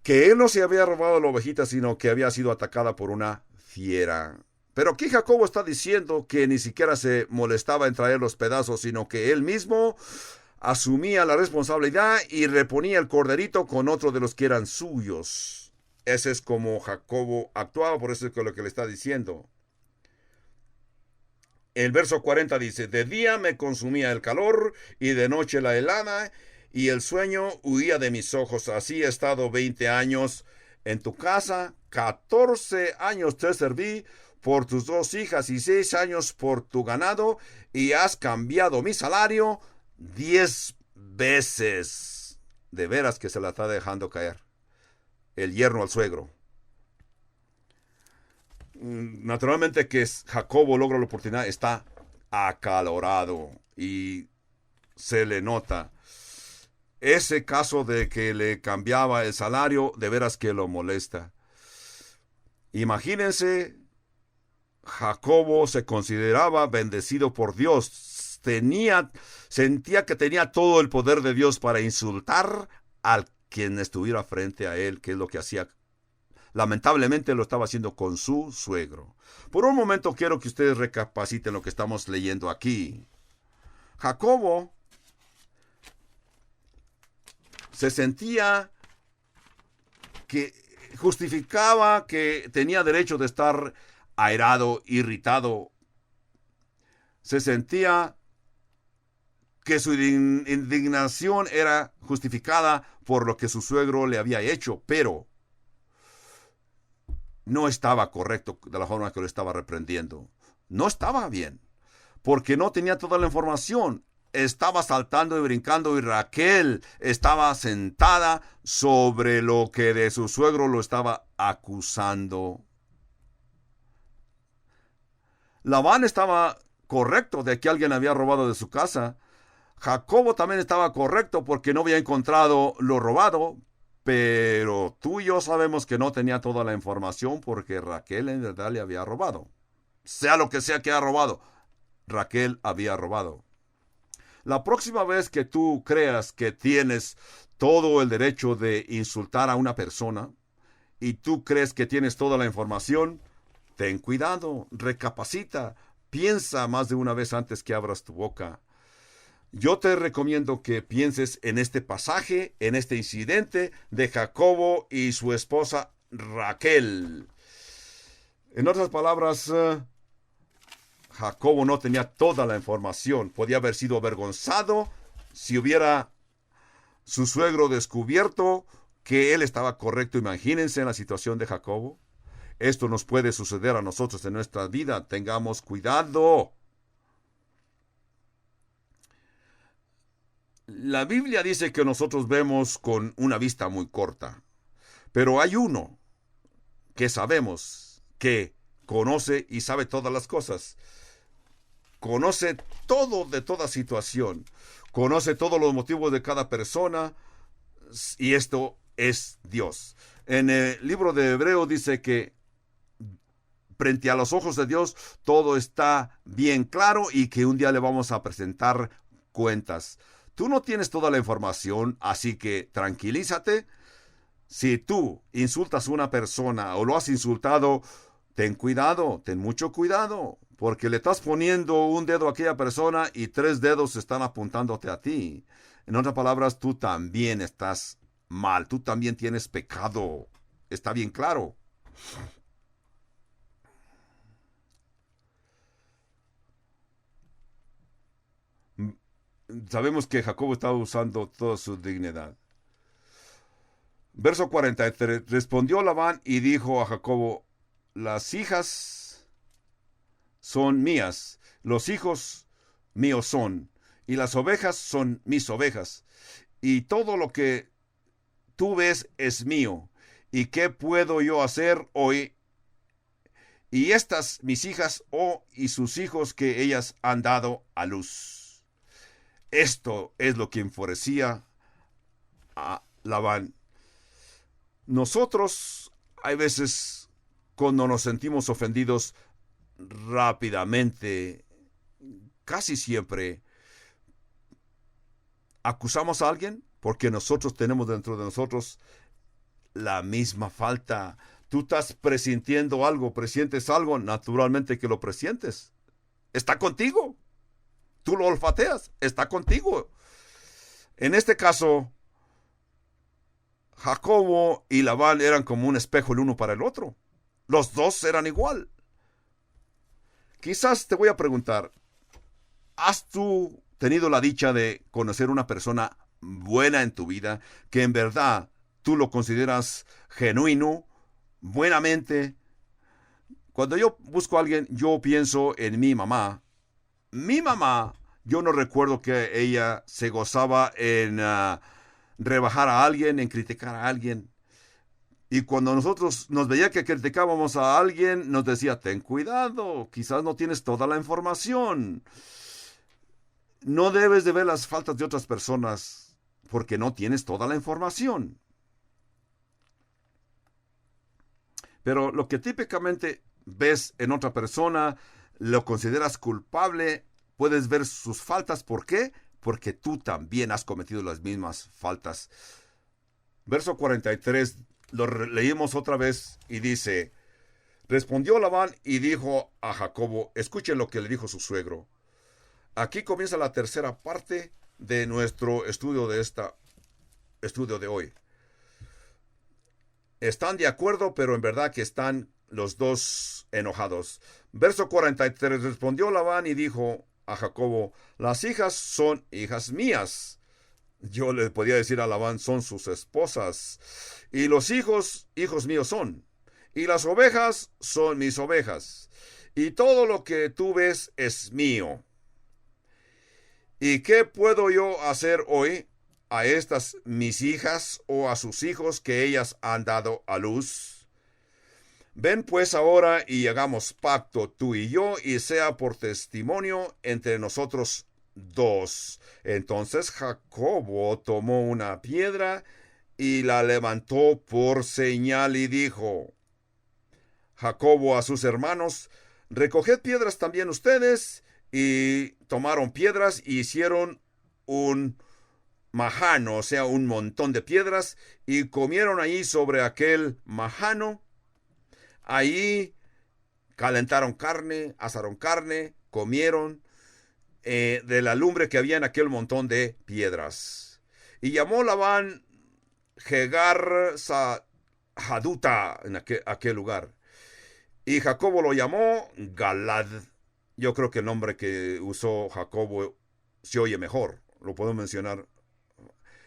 que él no se había robado la ovejita, sino que había sido atacada por una fiera. Pero aquí Jacobo está diciendo que ni siquiera se molestaba en traer los pedazos, sino que él mismo asumía la responsabilidad y reponía el corderito con otro de los que eran suyos. Ese es como Jacobo actuaba, por eso es lo que le está diciendo. El verso 40 dice: de día me consumía el calor y de noche la helada, y el sueño huía de mis ojos. Así he estado 20 años en tu casa, 14 años te serví por tus 2 hijas y 6 años por tu ganado, y has cambiado mi salario 10 veces. De veras que se la está dejando caer el yerno al suegro. Naturalmente que Jacobo logra la oportunidad, está acalorado y se le nota. Ese caso de que le cambiaba el salario, de veras que lo molesta. Imagínense, Jacobo se consideraba bendecido por Dios. Sentía que tenía todo el poder de Dios para insultar al quien estuviera frente a él, que es lo que hacía. Lamentablemente lo estaba haciendo con su suegro. Por un momento quiero que ustedes recapaciten lo que estamos leyendo aquí. Jacobo se sentía que justificaba que tenía derecho de estar airado, irritado. Se sentía que su indignación era justificada por lo que su suegro le había hecho, pero no estaba correcto de la forma que lo estaba reprendiendo. No estaba bien, porque no tenía toda la información. Estaba saltando y brincando, y Raquel estaba sentada sobre lo que de su suegro lo estaba acusando. Labán estaba correcto de que alguien había robado de su casa. Jacobo también estaba correcto porque no había encontrado lo robado, Pero tú y yo sabemos que no tenía toda la información porque Raquel en verdad le había robado. Sea lo que sea que ha robado, Raquel había robado. La próxima vez que tú creas que tienes todo el derecho de insultar a una persona y tú crees que tienes toda la información, ten cuidado, recapacita, piensa más de una vez antes que abras tu boca. Yo te recomiendo que pienses en este pasaje, en este incidente de Jacobo y su esposa Raquel. En otras palabras, Jacobo no tenía toda la información. Podía haber sido avergonzado si hubiera su suegro descubierto que él estaba correcto. Imagínense en la situación de Jacobo. Esto nos puede suceder a nosotros en nuestra vida. Tengamos cuidado. La Biblia dice que nosotros vemos con una vista muy corta, pero hay uno que sabemos que conoce y sabe todas las cosas. Conoce todo de toda situación, conoce todos los motivos de cada persona, y esto es Dios. En el libro de Hebreo dice que frente a los ojos de Dios todo está bien claro y que un día le vamos a presentar cuentas. Tú no tienes toda la información, así que tranquilízate. Si tú insultas a una persona o lo has insultado, ten cuidado, ten mucho cuidado, porque le estás poniendo un dedo a aquella persona y 3 dedos están apuntándote a ti. En otras palabras, tú también estás mal, tú también tienes pecado. Está bien claro. Sabemos que Jacobo estaba usando toda su dignidad. Verso 43. Respondió Labán y dijo a Jacobo: las hijas son mías, los hijos míos son, y las ovejas son mis ovejas, y todo lo que tú ves es mío. ¿Y qué puedo yo hacer hoy? Y estas mis hijas, y sus hijos que ellas han dado a luz. Esto es lo que enfurecía a Labán. Nosotros, hay veces, cuando nos sentimos ofendidos, rápidamente, casi siempre, acusamos a alguien porque nosotros tenemos dentro de nosotros la misma falta. Tú estás presintiendo algo, presientes algo, naturalmente que lo presientes. Está contigo. Tú lo olfateas, está contigo. En este caso, Jacobo y Labán eran como un espejo el uno para el otro. Los dos eran igual. Quizás te voy a preguntar, ¿has tú tenido la dicha de conocer una persona buena en tu vida, que en verdad tú lo consideras genuino, buenamente? Cuando yo busco a alguien, yo pienso en mi mamá. Mi mamá, yo no recuerdo que ella se gozaba en rebajar a alguien, en criticar a alguien. Y cuando nosotros nos veía que criticábamos a alguien, nos decía: ten cuidado, quizás no tienes toda la información. No debes de ver las faltas de otras personas porque no tienes toda la información. Pero lo que típicamente ves en otra persona, lo consideras culpable, puedes ver sus faltas. ¿Por qué? Porque tú también has cometido las mismas faltas. Verso 43, lo leímos otra vez y dice: respondió Labán y dijo a Jacobo, escuchen lo que le dijo su suegro. Aquí comienza la tercera parte de nuestro estudio de hoy. Están de acuerdo, pero en verdad que están los dos enojados. Verso 43, respondió Labán y dijo a Jacobo: las hijas son hijas mías. Yo le podía decir a Labán: son sus esposas. Y los hijos, hijos míos son. Y las ovejas son mis ovejas. Y todo lo que tú ves es mío. ¿Y qué puedo yo hacer hoy a estas mis hijas o a sus hijos que ellas han dado a luz? Ven pues ahora y hagamos pacto tú y yo, y sea por testimonio entre nosotros dos. Entonces Jacobo tomó una piedra y la levantó por señal y dijo Jacobo a sus hermanos: recoged piedras también ustedes. Y tomaron piedras y hicieron un majano, o sea, un montón de piedras, y comieron ahí sobre aquel majano. Ahí calentaron carne, asaron carne, comieron de la lumbre que había en aquel montón de piedras. Y llamó Labán Jegar Sahaduta en aquel lugar. Y Jacobo lo llamó Galad. Yo creo que el nombre que usó Jacobo se oye mejor. Lo puedo mencionar.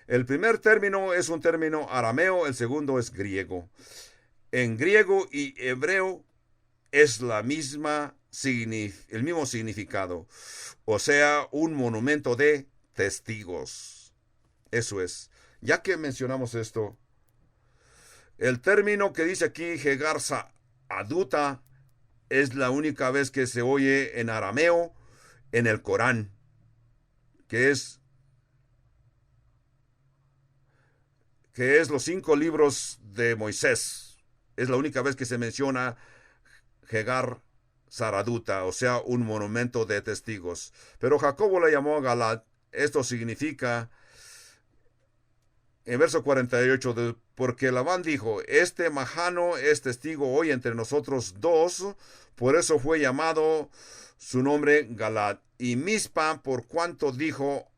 El primer término es un término arameo, el segundo es griego. En griego y hebreo es el mismo significado. O sea, un monumento de testigos. Eso es. Ya que mencionamos esto, el término que dice aquí Jegar Sahaduta es la única vez que se oye en arameo en el Corán, que es los 5 libros de Moisés. Es la única vez que se menciona Jegar Sahaduta, o sea, un monumento de testigos. Pero Jacobo le llamó Galad. Esto significa, en verso 48, porque Labán dijo: este majano es testigo hoy entre nosotros dos, por eso fue llamado su nombre Galad. Y Mizpa, por cuanto dijo: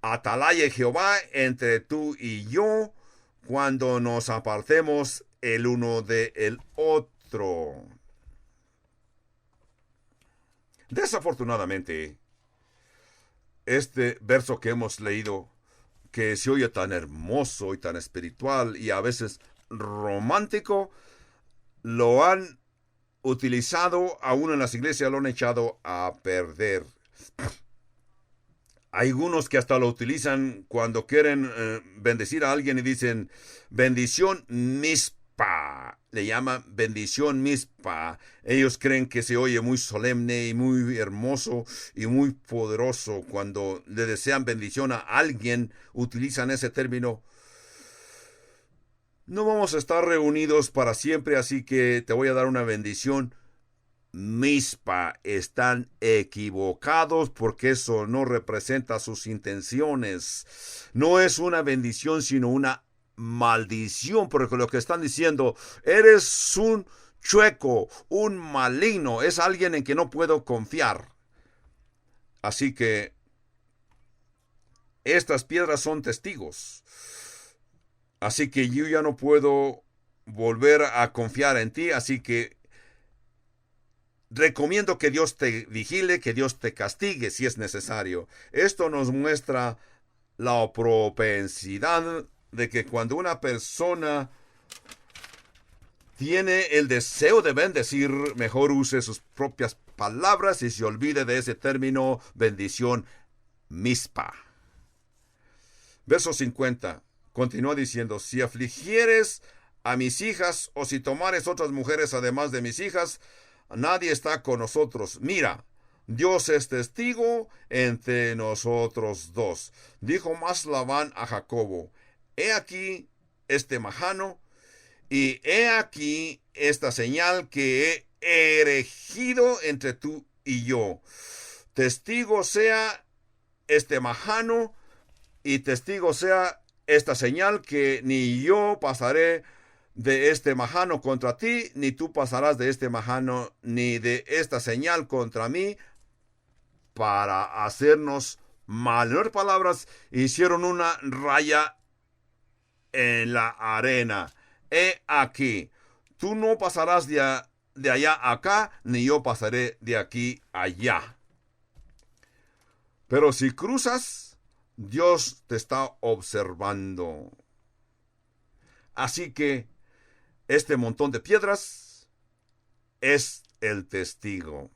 atalaye Jehová entre tú y yo, cuando nos apartemos el uno del otro. Desafortunadamente, este verso que hemos leído, que se oye tan hermoso y tan espiritual y a veces romántico, lo han utilizado, aún en las iglesias lo han echado a perder. Hay algunos que hasta lo utilizan cuando quieren bendecir a alguien y dicen bendición Mizpa. Le llaman bendición Mizpa. Ellos creen que se oye muy solemne y muy hermoso y muy poderoso. Cuando le desean bendición a alguien, utilizan ese término. No vamos a estar reunidos para siempre, así que te voy a dar una bendición Mizpa. Están equivocados, porque eso no representa sus intenciones. No es una bendición, sino una maldición, porque lo que están diciendo: eres un chueco, un maligno, es alguien en que no puedo confiar. Así que estas piedras son testigos. Así que yo ya no puedo volver a confiar en ti, así que recomiendo que Dios te vigile, que Dios te castigue si es necesario. Esto nos muestra la propensidad de que cuando una persona tiene el deseo de bendecir, mejor use sus propias palabras y se olvide de ese término bendición Mizpa. Verso 50. Continúa diciendo: si afligieres a mis hijas, o si tomares otras mujeres además de mis hijas, nadie está con nosotros. Mira, Dios es testigo entre nosotros dos. Dijo más Labán a Jacobo: he aquí este majano, y he aquí esta señal que he erigido entre tú y yo. Testigo sea este majano, y testigo sea esta señal, que ni yo pasaré de este majano contra ti, ni tú pasarás de este majano ni de esta señal contra mí, para hacernos mal. En otras palabras, hicieron una raya en la arena. He aquí, tú no pasarás de allá a acá, ni yo pasaré de aquí a allá. Pero si cruzas, Dios te está observando. Así que este montón de piedras es el testigo.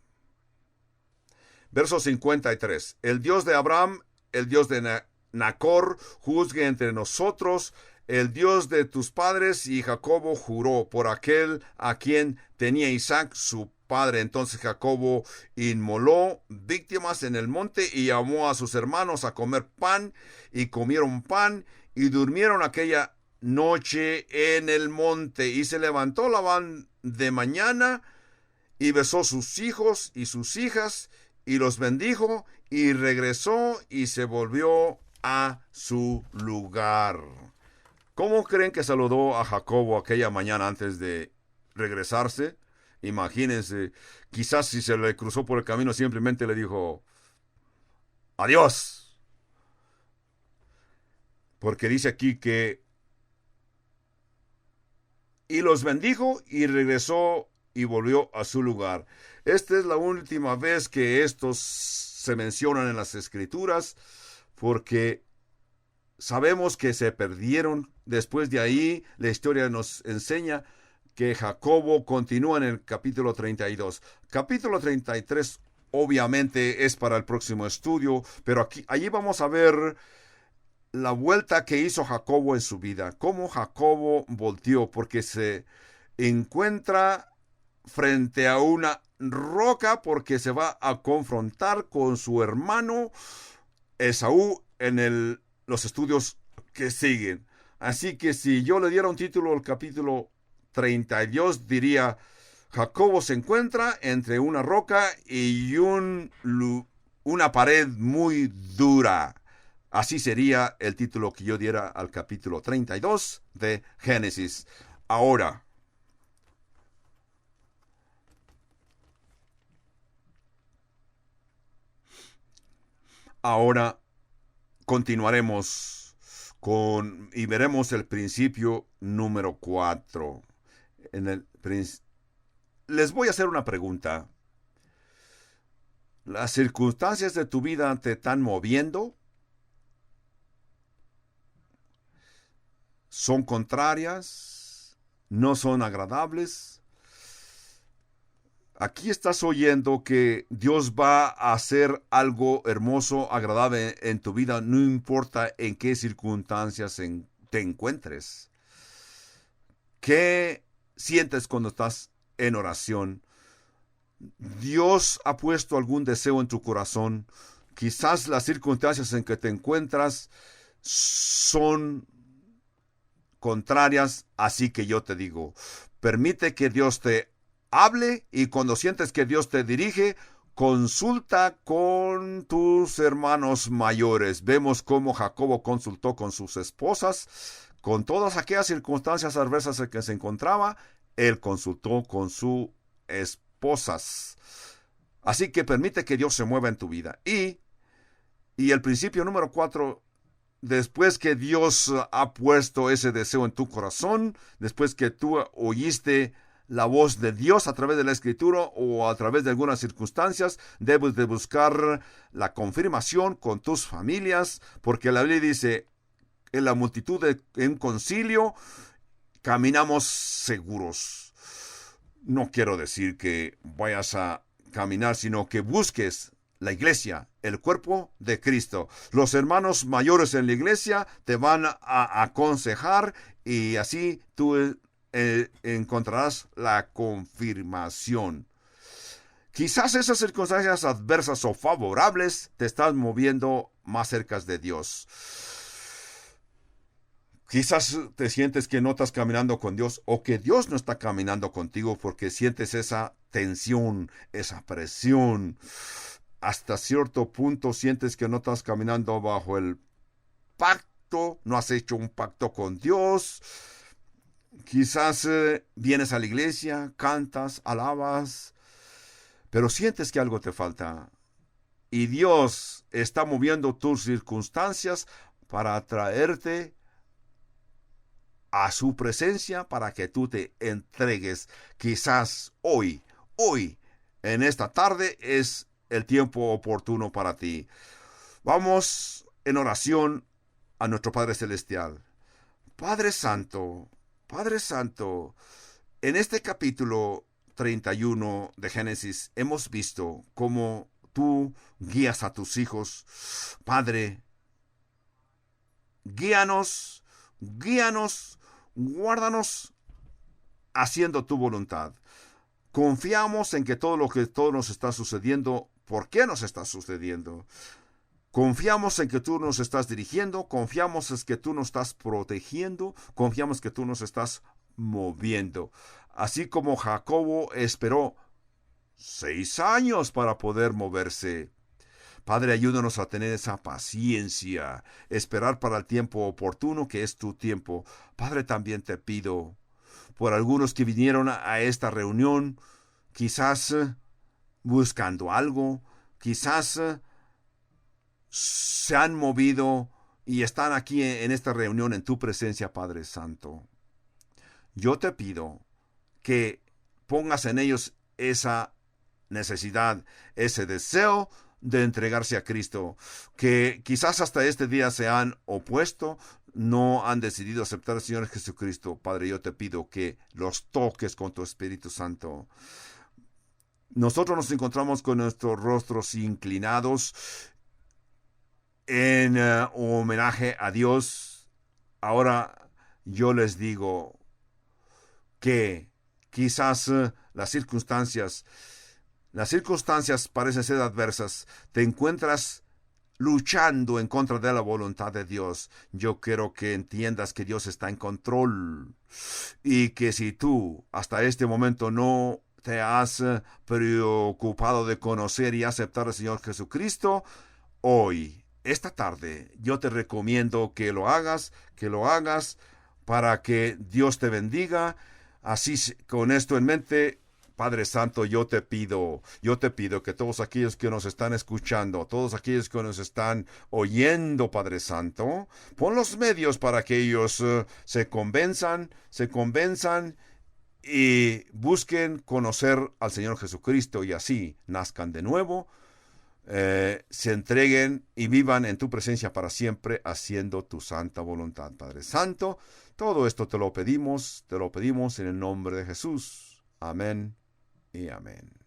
Verso 53. El Dios de Abraham, el Dios de Nacor, juzgue entre nosotros. El Dios de tus padres. Y Jacobo juró por aquel a quien tenía Isaac su padre. Entonces Jacobo inmoló víctimas en el monte y llamó a sus hermanos a comer pan, y comieron pan, y durmieron aquella noche en el monte. Y se levantó Labán de mañana y besó sus hijos y sus hijas y los bendijo y regresó y se volvió a su lugar. ¿Cómo creen que saludó a Jacobo aquella mañana antes de regresarse? Imagínense, quizás si se le cruzó por el camino simplemente le dijo adiós. Porque dice aquí que y los bendijo y regresó y volvió a su lugar. Esta es la última vez que estos se mencionan en las Escrituras, porque sabemos que se perdieron. Después de ahí, la historia nos enseña que Jacobo continúa en el capítulo 32. Capítulo 33 obviamente es para el próximo estudio, pero allí vamos a ver la vuelta que hizo Jacobo en su vida, cómo Jacobo volteó, porque se encuentra frente a una roca porque se va a confrontar con su hermano Esaú en los estudios que siguen. Así que si yo le diera un título al capítulo 32, diría: Jacobo se encuentra entre una roca y una pared muy dura. Así sería el título que yo diera al capítulo 32 de Génesis. Ahora continuaremos y veremos el principio número 4. Les voy a hacer una pregunta. ¿Las circunstancias de tu vida te están moviendo? ¿Son contrarias? ¿No son agradables? Aquí estás oyendo que Dios va a hacer algo hermoso, agradable en tu vida, no importa en qué circunstancias te encuentres. ¿Qué sientes cuando estás en oración? Dios ha puesto algún deseo en tu corazón. Quizás las circunstancias en que te encuentras son contrarias, así que yo te digo, permite que Dios te hable, y cuando sientes que Dios te dirige, consulta con tus hermanos mayores. Vemos cómo Jacobo consultó con sus esposas, con todas aquellas circunstancias adversas en que se encontraba, él consultó con sus esposas. Así que permite que Dios se mueva en tu vida. Y el principio número 4, después que Dios ha puesto ese deseo en tu corazón, después que tú oíste la voz de Dios a través de la Escritura o a través de algunas circunstancias, debes de buscar la confirmación con tus familias, porque la Biblia dice: en la multitud en concilio caminamos seguros. No quiero decir que vayas a caminar, sino que busques la iglesia, el cuerpo de Cristo. Los hermanos mayores en la iglesia te van a aconsejar, y así tú encontrarás la confirmación. Quizás esas circunstancias adversas o favorables te están moviendo más cerca de Dios. Quizás te sientes que no estás caminando con Dios, o que Dios no está caminando contigo, porque sientes esa tensión, esa presión. Hasta cierto punto sientes que no estás caminando bajo el pacto, no has hecho un pacto con Dios. Quizás vienes a la iglesia, cantas, alabas, pero sientes que algo te falta. Y Dios está moviendo tus circunstancias para atraerte a su presencia, para que tú te entregues. Quizás hoy, en esta tarde, es el tiempo oportuno para ti. Vamos en oración a nuestro Padre Celestial. Padre Santo, en este capítulo 31 de Génesis hemos visto cómo tú guías a tus hijos. Padre, guíanos, guárdanos haciendo tu voluntad. Confiamos en que todo nos está sucediendo, ¿por qué nos está sucediendo? Confiamos en que tú nos estás dirigiendo, confiamos en que tú nos estás protegiendo, confiamos que tú nos estás moviendo. Así como Jacobo esperó 6 años para poder moverse. Padre, ayúdanos a tener esa paciencia, esperar para el tiempo oportuno que es tu tiempo. Padre, también te pido por algunos que vinieron a esta reunión, quizás buscando algo, quizás se han movido y están aquí en esta reunión en tu presencia, Padre Santo. Yo te pido que pongas en ellos esa necesidad, ese deseo de entregarse a Cristo, que quizás hasta este día se han opuesto, no han decidido aceptar al Señor Jesucristo. Padre, yo te pido que los toques con tu Espíritu Santo. Nosotros nos encontramos con nuestros rostros inclinados en homenaje a Dios. Ahora yo les digo que quizás las circunstancias parecen ser adversas. Te encuentras luchando en contra de la voluntad de Dios. Yo quiero que entiendas que Dios está en control y que si tú hasta este momento no te has preocupado de conocer y aceptar al Señor Jesucristo, hoy, esta tarde, yo te recomiendo que lo hagas para que Dios te bendiga. Así, con esto en mente, Padre Santo, yo te pido que todos aquellos que nos están escuchando, todos aquellos que nos están oyendo, Padre Santo, pon los medios para que ellos se convenzan y busquen conocer al Señor Jesucristo y así nazcan de nuevo, se entreguen y vivan en tu presencia para siempre, haciendo tu santa voluntad, Padre Santo. Todo esto te lo pedimos en el nombre de Jesús. Amén y amén.